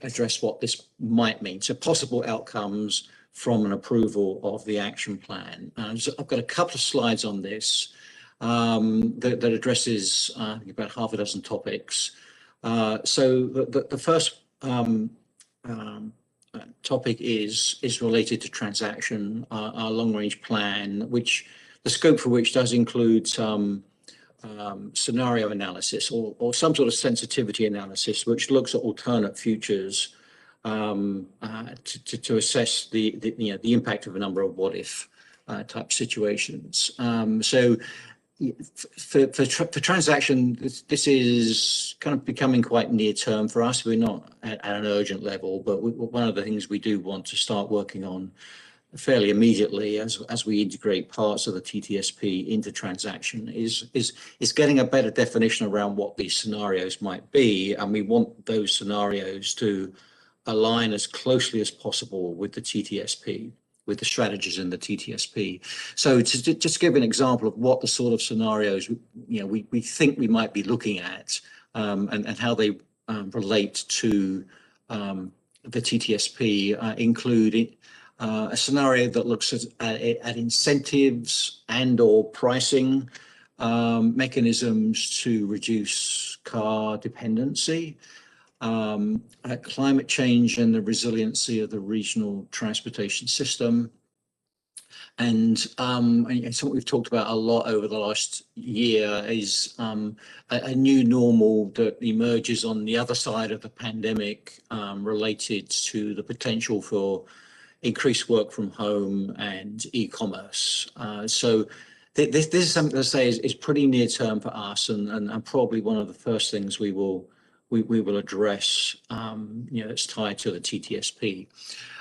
address what this might mean. So possible outcomes from an approval of the action plan. So I've got a couple of slides on this that addresses about half a dozen topics. So the first topic is related to transaction, our long-range plan, which the scope for which does include some scenario analysis or some sort of sensitivity analysis, which looks at alternate futures to assess the impact of a number of what-if type situations. So for transaction, this is kind of becoming quite near term for us. We're not at an urgent level, but one of the things we do want to start working on fairly immediately as we integrate parts of the TTSP into transaction is getting a better definition around what these scenarios might be, and we want those scenarios to align as closely as possible with the TTSP, with the strategies in the TTSP. So to just give an example of what the sort of scenarios we think we might be looking at and how they relate to the TTSP, include a scenario that looks at incentives and/or pricing mechanisms to reduce car dependency, climate change and the resiliency of the regional transportation system. And something we've talked about a lot over the last year is a new normal that emerges on the other side of the pandemic related to the potential for increased work from home and e-commerce. So this is something to say is pretty near term for us, and probably one of the first things we will address, that's tied to the TTSP.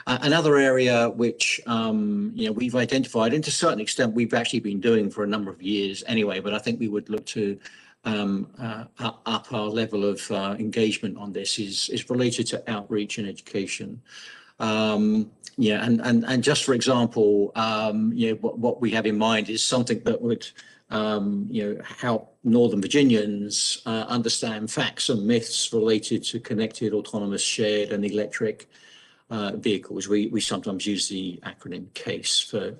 Another area which we've identified, and to a certain extent we've actually been doing for a number of years anyway, but I think we would look to up our level of engagement on this is related to outreach and education. And just for example, what we have in mind is something that would help Northern Virginians understand facts and myths related to connected, autonomous, shared and electric vehicles. We sometimes use the acronym CASE for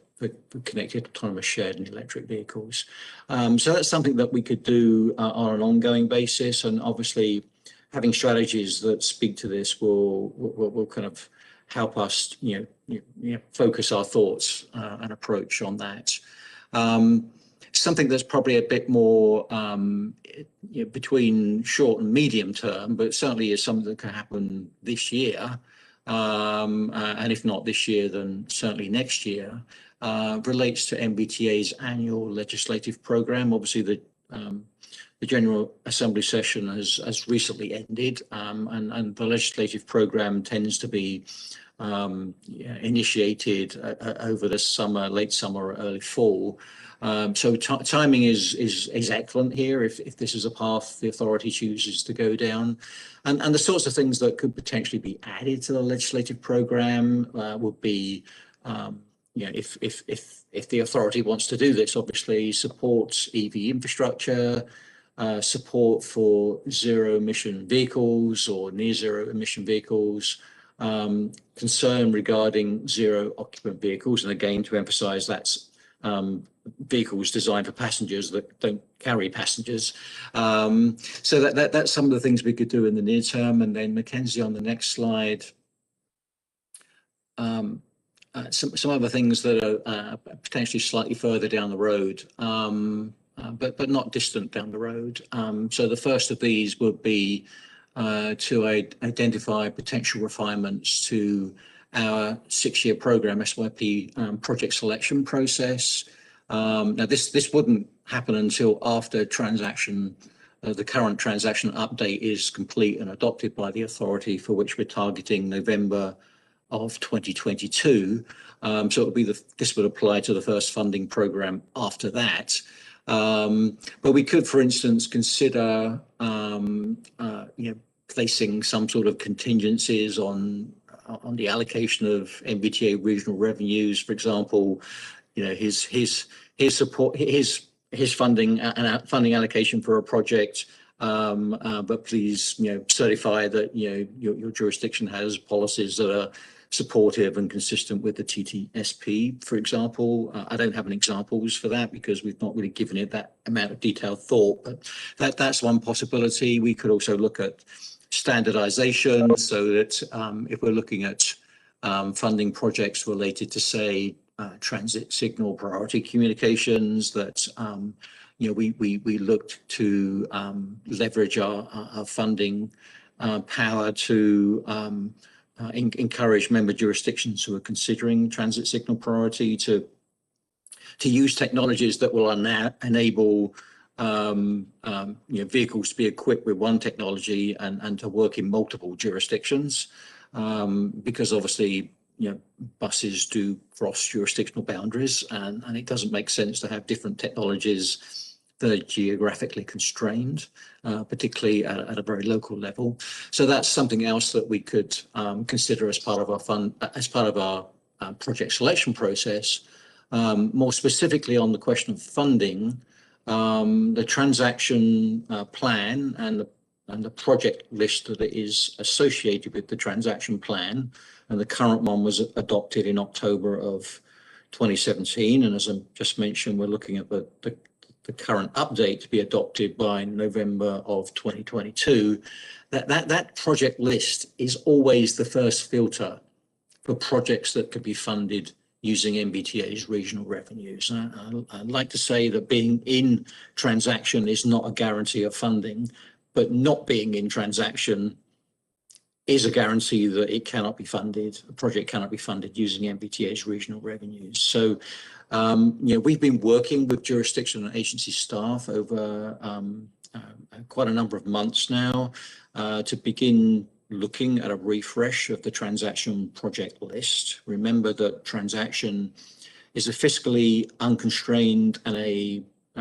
connected, autonomous, shared and electric vehicles. So that's something that we could do on an ongoing basis, and obviously having strategies that speak to this will kind of help us focus our thoughts and approach on that. Something that's probably a bit more between short and medium term, but certainly is something that can happen this year, and if not this year, then certainly next year, relates to NVTA's annual legislative program. Obviously, the General Assembly session has recently ended, and the legislative program tends to be initiated over the summer, late summer, early fall. So timing is excellent here if this is a path the authority chooses to go down, and the sorts of things that could potentially be added to the legislative program would be, if the authority wants to do this, obviously supports EV infrastructure, support for zero emission vehicles or near zero emission vehicles, concern regarding zero occupant vehicles, and again to emphasize that's vehicles designed for passengers that don't carry passengers. So that's some of the things we could do in the near term. And then Mackenzie on the next slide, some other things that are potentially slightly further down the road, but not distant down the road. So the first of these would be to identify potential refinements to our 6-year program SYP project selection process. Now this wouldn't happen until after transaction, the current transaction update is complete and adopted by the authority, for which we're targeting November of 2022. So it would be this would apply to the first funding program after that. But we could, for instance, consider placing some sort of contingencies on the allocation of NVTA regional revenues. For example, his support, his funding and funding allocation for a project. But please, certify that your jurisdiction has policies that are supportive and consistent with the Ttsp, for example. I don't have any examples for that because we've not really given it that amount of detailed thought, but that's one possibility. We could also look at standardization, so that if we're looking at funding projects related to, say, transit signal priority communications, that we looked to leverage our funding power to encourage member jurisdictions who are considering transit signal priority to use technologies that will enable vehicles to be equipped with one technology and to work in multiple jurisdictions, because obviously buses do cross jurisdictional boundaries, and it doesn't make sense to have different technologies that are geographically constrained, particularly at a very local level. So that's something else that we could consider as part of our project selection process. More specifically on the question of funding, the transaction plan and the project list that is associated with the transaction plan, and the current one was adopted in October of 2017. And as I just mentioned, we're looking at the current update to be adopted by November of 2022. That project list is always the first filter for projects that could be funded using NVTA's regional revenues. I'd like to say that being in transaction is not a guarantee of funding, but not being in transaction is a guarantee that it cannot be funded, a project cannot be funded using NVTA's regional revenues. So, we've been working with jurisdiction and agency staff over quite a number of months now to begin looking at a refresh of the transaction project list. Remember that transaction is a fiscally unconstrained and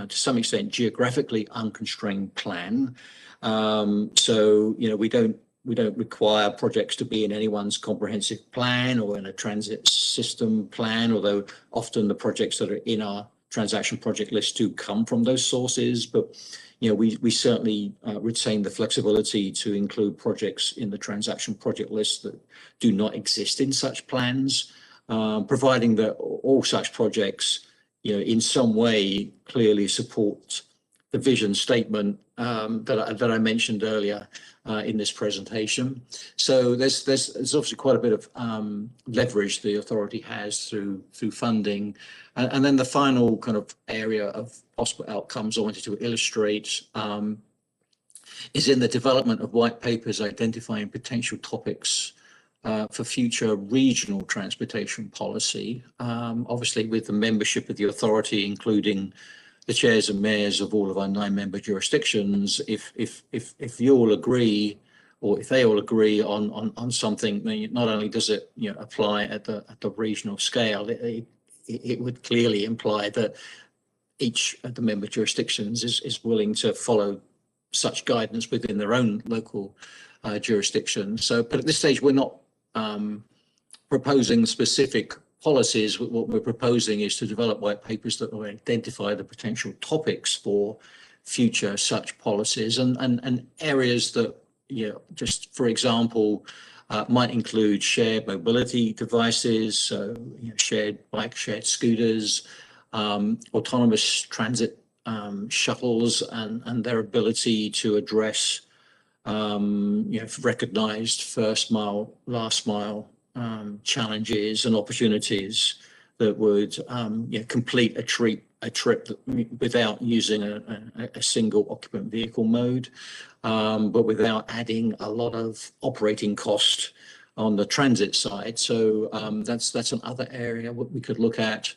to some extent geographically unconstrained plan. So we don't require projects to be in anyone's comprehensive plan or in a transit system plan, although often the projects that are in our transaction project list do come from those sources. But we certainly retain the flexibility to include projects in the transaction project list that do not exist in such plans, providing that all such projects in some way clearly support the vision statement that I mentioned earlier in this presentation. So there's obviously quite a bit of leverage the authority has through funding. And then the final kind of area of possible outcomes I wanted to illustrate is in the development of white papers identifying potential topics for future regional transportation policy. Obviously, with the membership of the authority, including the chairs and mayors of all of our 9-member jurisdictions, if you all agree, or if they all agree on something, not only does it apply at the regional scale, it would clearly imply that each of the member jurisdictions is willing to follow such guidance within their own local jurisdiction. So, but at this stage, we're not proposing specific policies. What we're proposing is to develop white papers that will identify the potential topics for future such policies and areas that, just for example, might include shared mobility devices, so shared bike, shared scooters, autonomous transit shuttles and their ability to address recognized first mile, last mile challenges and opportunities that would complete a trip without using a single occupant vehicle mode, but without adding a lot of operating cost on the transit side. So that's another area what we could look at.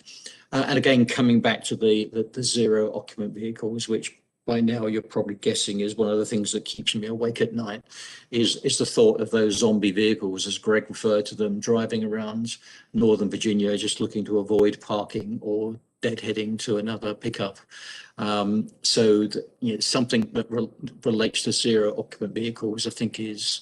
And again, coming back to the zero occupant vehicles, which by now you're probably guessing is one of the things that keeps me awake at night, is the thought of those zombie vehicles, as Greg referred to them, driving around Northern Virginia, just looking to avoid parking or deadheading to another pickup. So that, something that relates to zero occupant vehicles, I think it's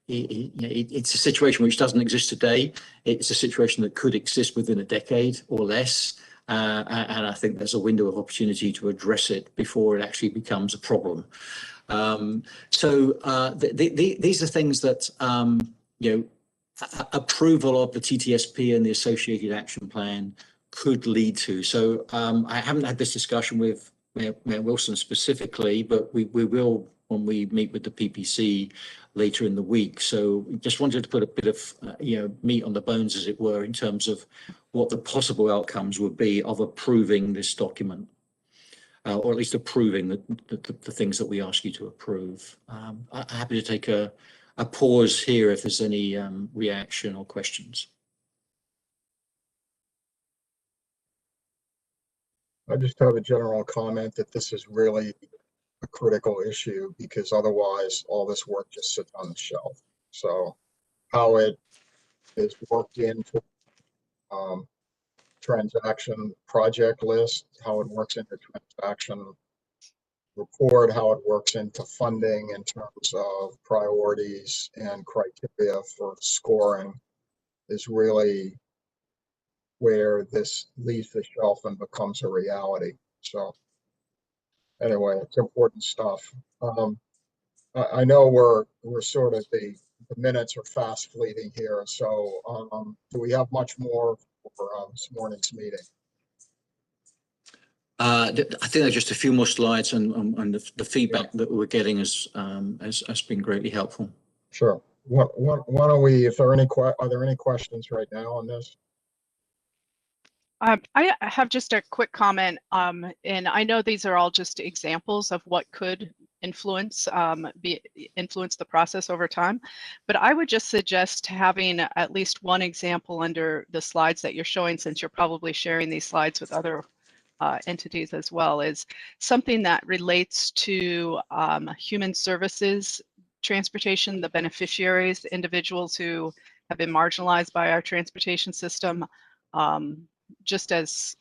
a situation which doesn't exist today. It's a situation that could exist within a decade or less. And I think there's a window of opportunity to address it before it actually becomes a problem. These are things that, approval of the TTSP and the associated action plan could lead to. So I haven't had this discussion with Mayor Wilson specifically, but we will when we meet with the PPC later in the week. So just wanted to put a bit of meat on the bones, as it were, in terms of what the possible outcomes would be of approving this document, or at least approving the things that we ask you to approve. I'm happy to take a pause here if there's any reaction or questions. I just have a general comment that this is really a critical issue, because otherwise all this work just sits on the shelf. So how it is worked into transaction project list, how it works into transaction report, how it works into funding in terms of priorities and criteria for scoring, is really where this leaves the shelf and becomes a reality. So anyway, it's important stuff. I know we're sort of the minutes are fast fleeting here. So do we have much more for this morning's meeting? I think there's just a few more slides, and the feedback that we're getting has been greatly helpful. Sure. Why don't we? If there are any questions right now on this? I have just a quick comment, and I know these are all just examples of what could influence the process over time, but I would just suggest having at least one example under the slides that you're showing, since you're probably sharing these slides with other entities as well, is something that relates to human services transportation, the beneficiaries, individuals who have been marginalized by our transportation system, just as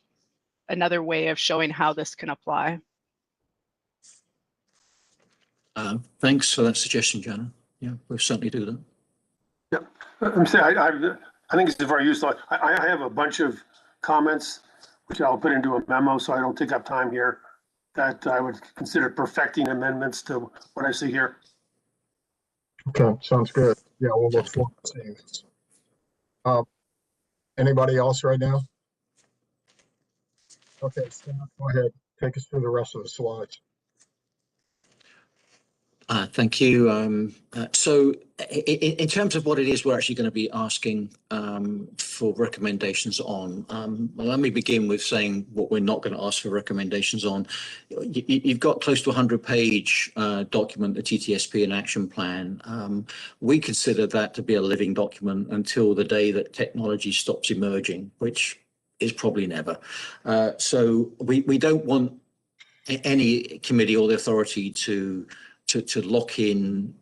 another way of showing how this can apply. Thanks for that suggestion, Jana. Yeah, we'll certainly do that. Yeah, I'm saying I think it's very useful. I have a bunch of comments which I'll put into a memo, so I don't take up time here, that I would consider perfecting amendments to what I see here. Okay, sounds good. Yeah, we'll look forward to seeing this. Anybody else right now? Okay, Scott, go ahead. Take us through the rest of the slides. Thank you. So in terms of what it is we're actually going to be asking for recommendations on, well, let me begin with saying what we're not going to ask for recommendations on. You've got close to 100-page document, the TTSP and action plan. We consider that to be a living document until the day that technology stops emerging, which is probably never. So we don't want any committee or the authority to lock in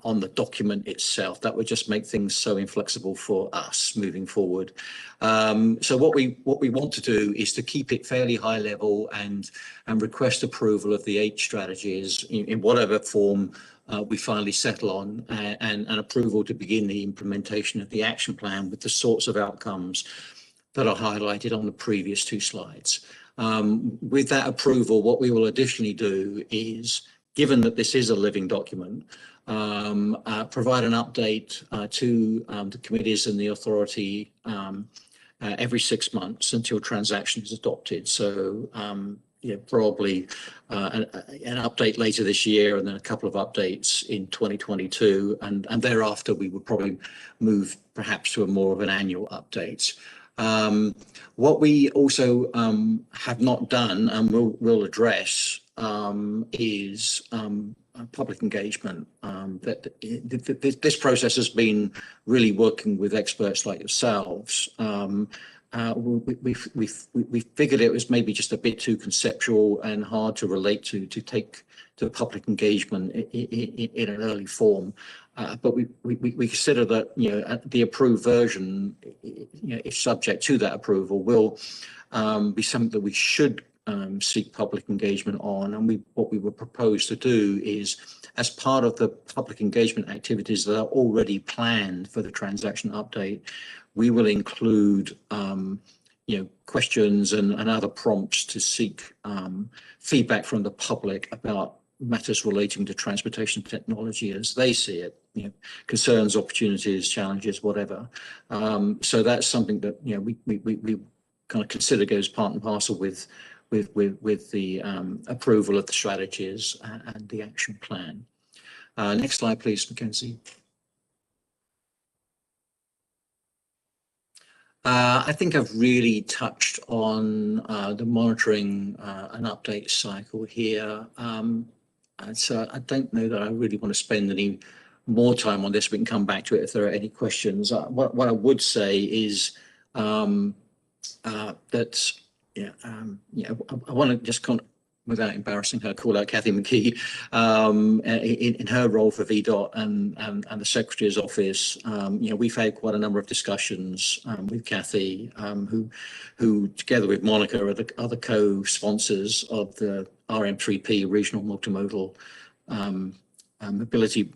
on the document itself. That would just make things so inflexible for us moving forward. So what we want to do is to keep it fairly high level and request approval of the 8 strategies in whatever form we finally settle on, and approval to begin the implementation of the action plan with the sorts of outcomes that are highlighted on the previous 2 slides. With that approval, what we will additionally do is, given that this is a living document, provide an update to the committees and the authority every 6 months until transaction is adopted. So probably an update later this year, and then a couple of updates in 2022, and thereafter we would probably move perhaps to a more of an annual update. What we also have not done and will address is public engagement. This process has been really working with experts like yourselves. We figured it was maybe just a bit too conceptual and hard to relate to take to public engagement in an early form. But we consider that the approved version, if subject to that approval, will be something that we should seek public engagement on. And what we would propose to do is, as part of the public engagement activities that are already planned for the transaction update, we will include questions and other prompts to seek feedback from the public about matters relating to transportation technology as they see it, concerns, opportunities, challenges, whatever. So that's something that we kind of consider goes part and parcel with the approval of the strategies and the action plan. Next slide, please, Mackenzie. I think I've really touched on the monitoring and update cycle here. And so I don't know that I really want to spend any more time on this. We can come back to it if there are any questions. What I would say is that I want to just without embarrassing her, call out Kathy Mckee in her role for VDOT and the Secretary's office. We've had quite a number of discussions with Kathy, who together with Monica are the co-sponsors of the RM3P Regional Multimodal Mobility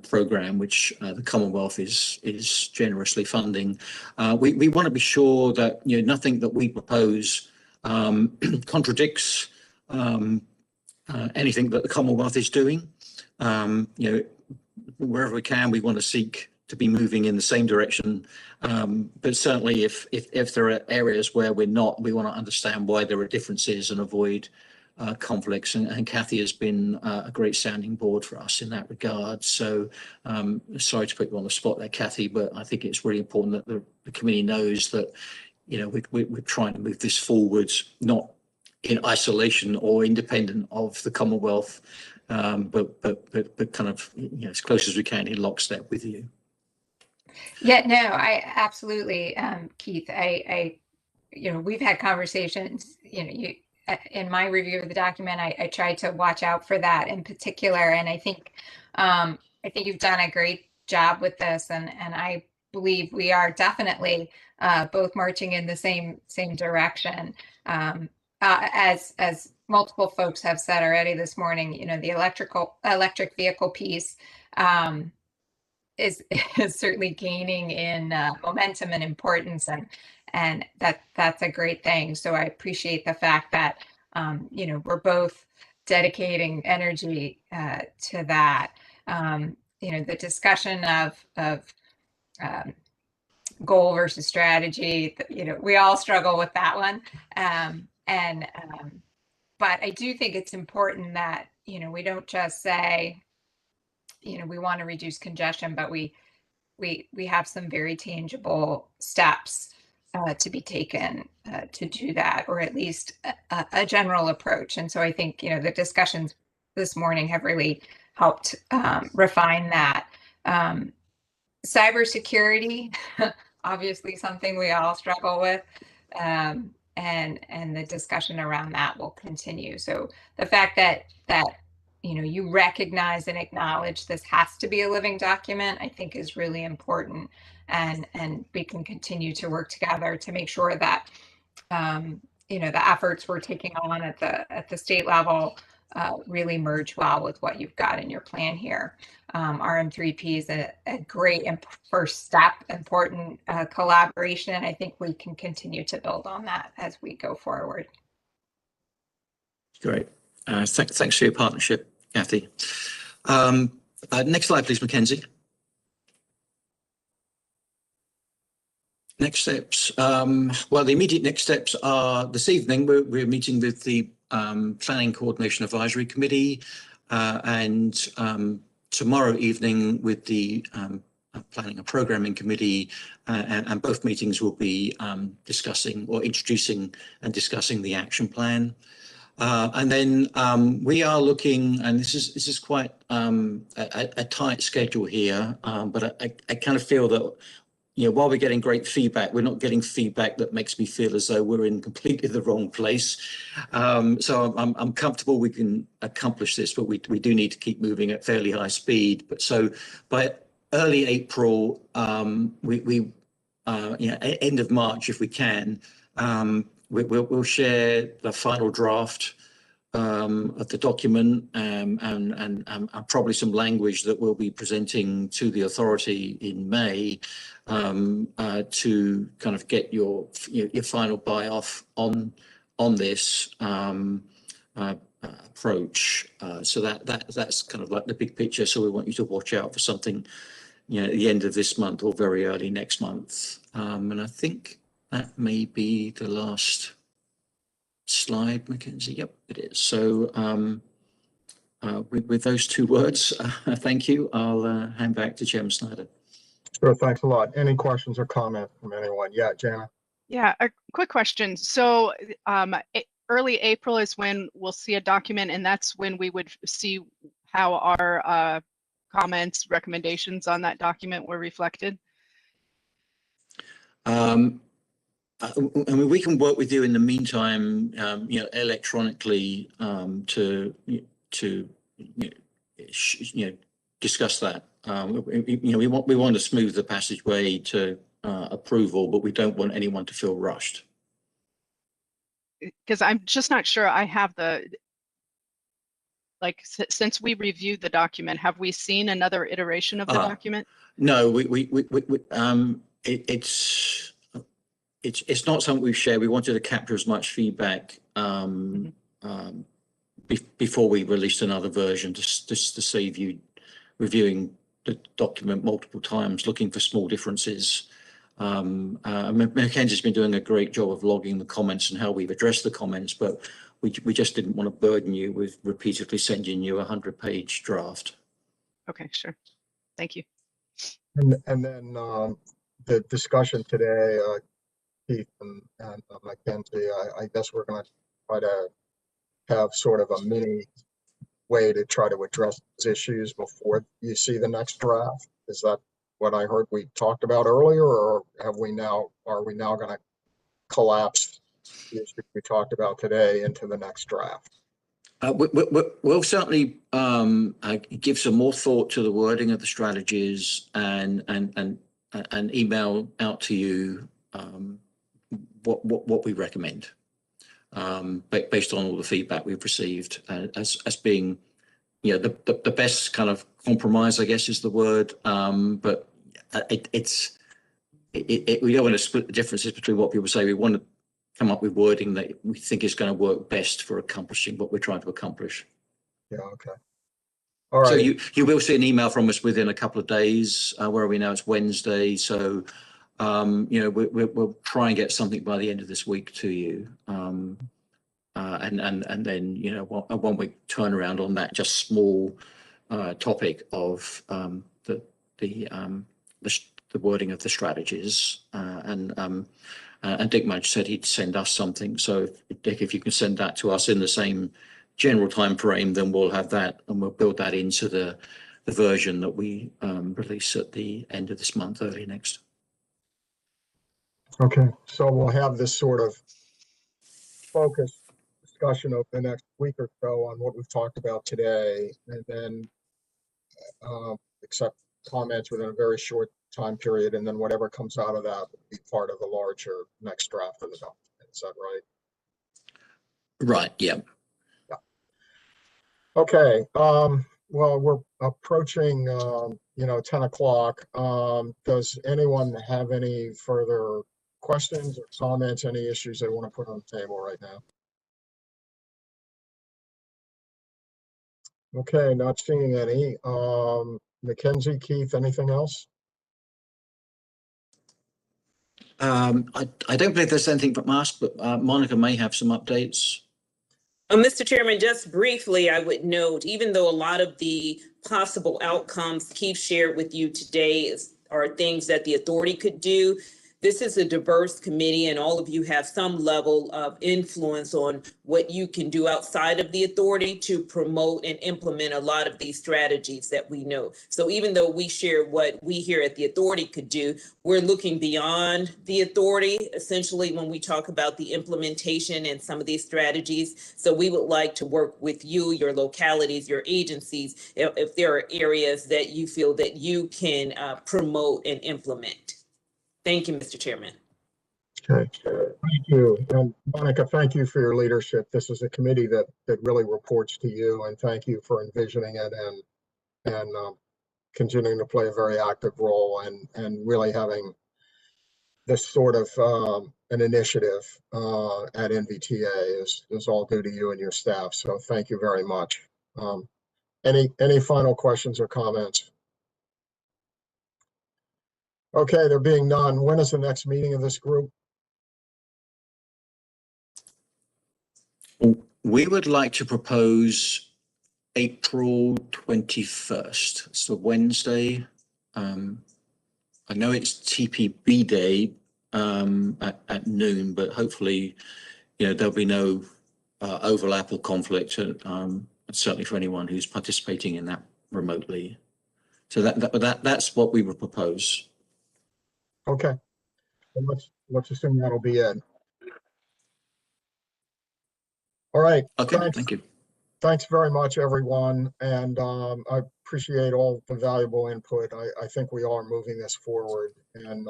Program, which the Commonwealth is generously funding. We want to be sure that nothing that we propose contradicts anything that the Commonwealth is doing. Wherever we can, we want to seek to be moving in the same direction. But certainly if there are areas where we're not, we want to understand why there are differences and avoid conflicts. And Kathy has been a great sounding board for us in that regard. So sorry to put you on the spot there, Kathy, but I think it's really important that the committee knows that we're trying to move this forward, not in isolation or independent of the Commonwealth, but kind of as close as we can in lockstep with you. Yeah, no, I absolutely, Keith. I we've had conversations. In my review of the document, I tried to watch out for that in particular, and I think you've done a great job with this, and I believe we are definitely both marching in the same direction. As multiple folks have said already this morning, the electric vehicle piece is certainly gaining in momentum and importance, and that's a great thing. So I appreciate the fact that we're both dedicating energy to that. The discussion of goal versus strategy, we all struggle with that one. But I do think it's important that, we don't just say, we want to reduce congestion, but we have some very tangible steps to be taken to do that, or at least a general approach. And so I think, the discussions this morning have really helped refine that. Cybersecurity, obviously something we all struggle with. And the discussion around that will continue. So the fact that you recognize and acknowledge this has to be a living document, I think is really important, and we can continue to work together to make sure that the efforts we're taking on at the state level really merge well with what you've got in your plan here. RM3P is a great first step, important collaboration, and I think we can continue to build on that as we go forward. Great. Thanks for your partnership, Kathy. Next slide, please, Mackenzie. Next steps. Well, the immediate next steps are this evening. We're meeting with the Planning Coordination Advisory Committee, and tomorrow evening with the Planning and Programming Committee, and both meetings will be discussing or introducing and discussing the action plan. And then we are looking, and this is quite a tight schedule here, but I kind of feel that while we're getting great feedback, we're not getting feedback that makes me feel as though we're in completely the wrong place. So I'm comfortable we can accomplish this, but we do need to keep moving at fairly high speed. But so by early April, end of March, if we can, we'll share the final draft of the document and probably some language that we'll be presenting to the authority in May to kind of get your final buy-off on this approach. So that's kind of like the big picture. So we want you to watch out for something, at the end of this month or very early next month. And I think that may be the last slide, Mackenzie. Yep, it is. So with those two words, thank you. I'll hand back to Chairman Snyder. Sure, thanks a lot. Any questions or comments from anyone? Yeah, Jana. Yeah, a quick question. So early April is when we'll see a document, and that's when we would see how our comments, recommendations on that document were reflected? I mean, we can work with you in the meantime, electronically to discuss that. We want to smooth the passageway to approval, but we don't want anyone to feel rushed. Because I'm just not sure I have since we reviewed the document, have we seen another iteration of the document? No, it's not something we've shared. We wanted to capture as much feedback before we released another version, just to save you reviewing the document multiple times, looking for small differences. Mackenzie's been doing a great job of logging the comments and how we've addressed the comments, but we just didn't want to burden you with repeatedly sending you a 100-page draft. Okay, sure. Thank you. And then the discussion today, Keith and Mackenzie, I guess we're going to try to have sort of a mini way to try to address these issues before you see the next draft. Is that what I heard we talked about earlier, or are we now going to collapse the issues we talked about today into the next draft? We'll certainly give some more thought to the wording of the strategies and email out to you what we recommend, based on all the feedback we've received, as being, the best kind of compromise, I guess is the word. But we don't want to split the differences between what people say. We want to come up with wording that we think is going to work best for accomplishing what we're trying to accomplish. Yeah. Okay. All right. So you will see an email from us within a couple of days. Where are we now? It's Wednesday. So we'll try and get something by the end of this week to you. And then, a 1 week turnaround on that just small topic of the wording of the strategies. And Dick Mudge said he'd send us something. So Dick, if you can send that to us in the same general time frame, then we'll have that and we'll build that into the version that we release at the end of this month, early next. Okay, so we'll have this sort of focused discussion over the next week or so on what we've talked about today, and then accept comments within a very short time period, and then whatever comes out of that will be part of the larger next draft of the document. Is that right? Right. Yeah. Yeah. Okay. Well, we're approaching 10 o'clock. Does anyone have any further questions or comments, any issues they want to put on the table right now? Okay, not seeing any. Mackenzie, Keith, anything else? I don't believe there's anything from us, but Monica may have some updates. Mr. Chairman, just briefly, I would note, even though a lot of the possible outcomes Keith shared with you today are things that the authority could do, this is a diverse committee and all of you have some level of influence on what you can do outside of the authority to promote and implement a lot of these strategies that we know. So even though we share what we here at the authority could do, we're looking beyond the authority, essentially, when we talk about the implementation and some of these strategies. So we would like to work with you, your localities, your agencies, if there are areas that you feel that you can promote and implement. Thank you, Mr. Chairman. Okay, thank you. And Monica, thank you for your leadership. This is a committee that really reports to you, and thank you for envisioning it and continuing to play a very active role and really having this sort of an initiative at NVTA is all due to you and your staff. So thank you very much. Any final questions or comments? Okay, there being none, when is the next meeting of this group? We would like to propose April 21st. It's the Wednesday. I know it's TPB day at noon, but hopefully, there'll be no overlap or conflict, certainly for anyone who's participating in that remotely. So that's what we would propose. Okay, well, let's assume that'll be it. All right. Okay, Thanks. thank you. Thanks very much, everyone, and I appreciate all the valuable input. I think we are moving this forward, and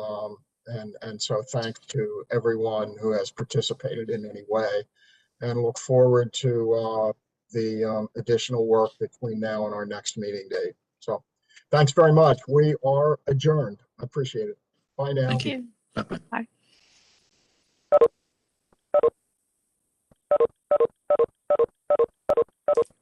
so thanks to everyone who has participated in any way, and look forward to the additional work between now and our next meeting date. So, thanks very much. We are adjourned. I appreciate it. Bye now. Thank you. Bye-bye. Bye.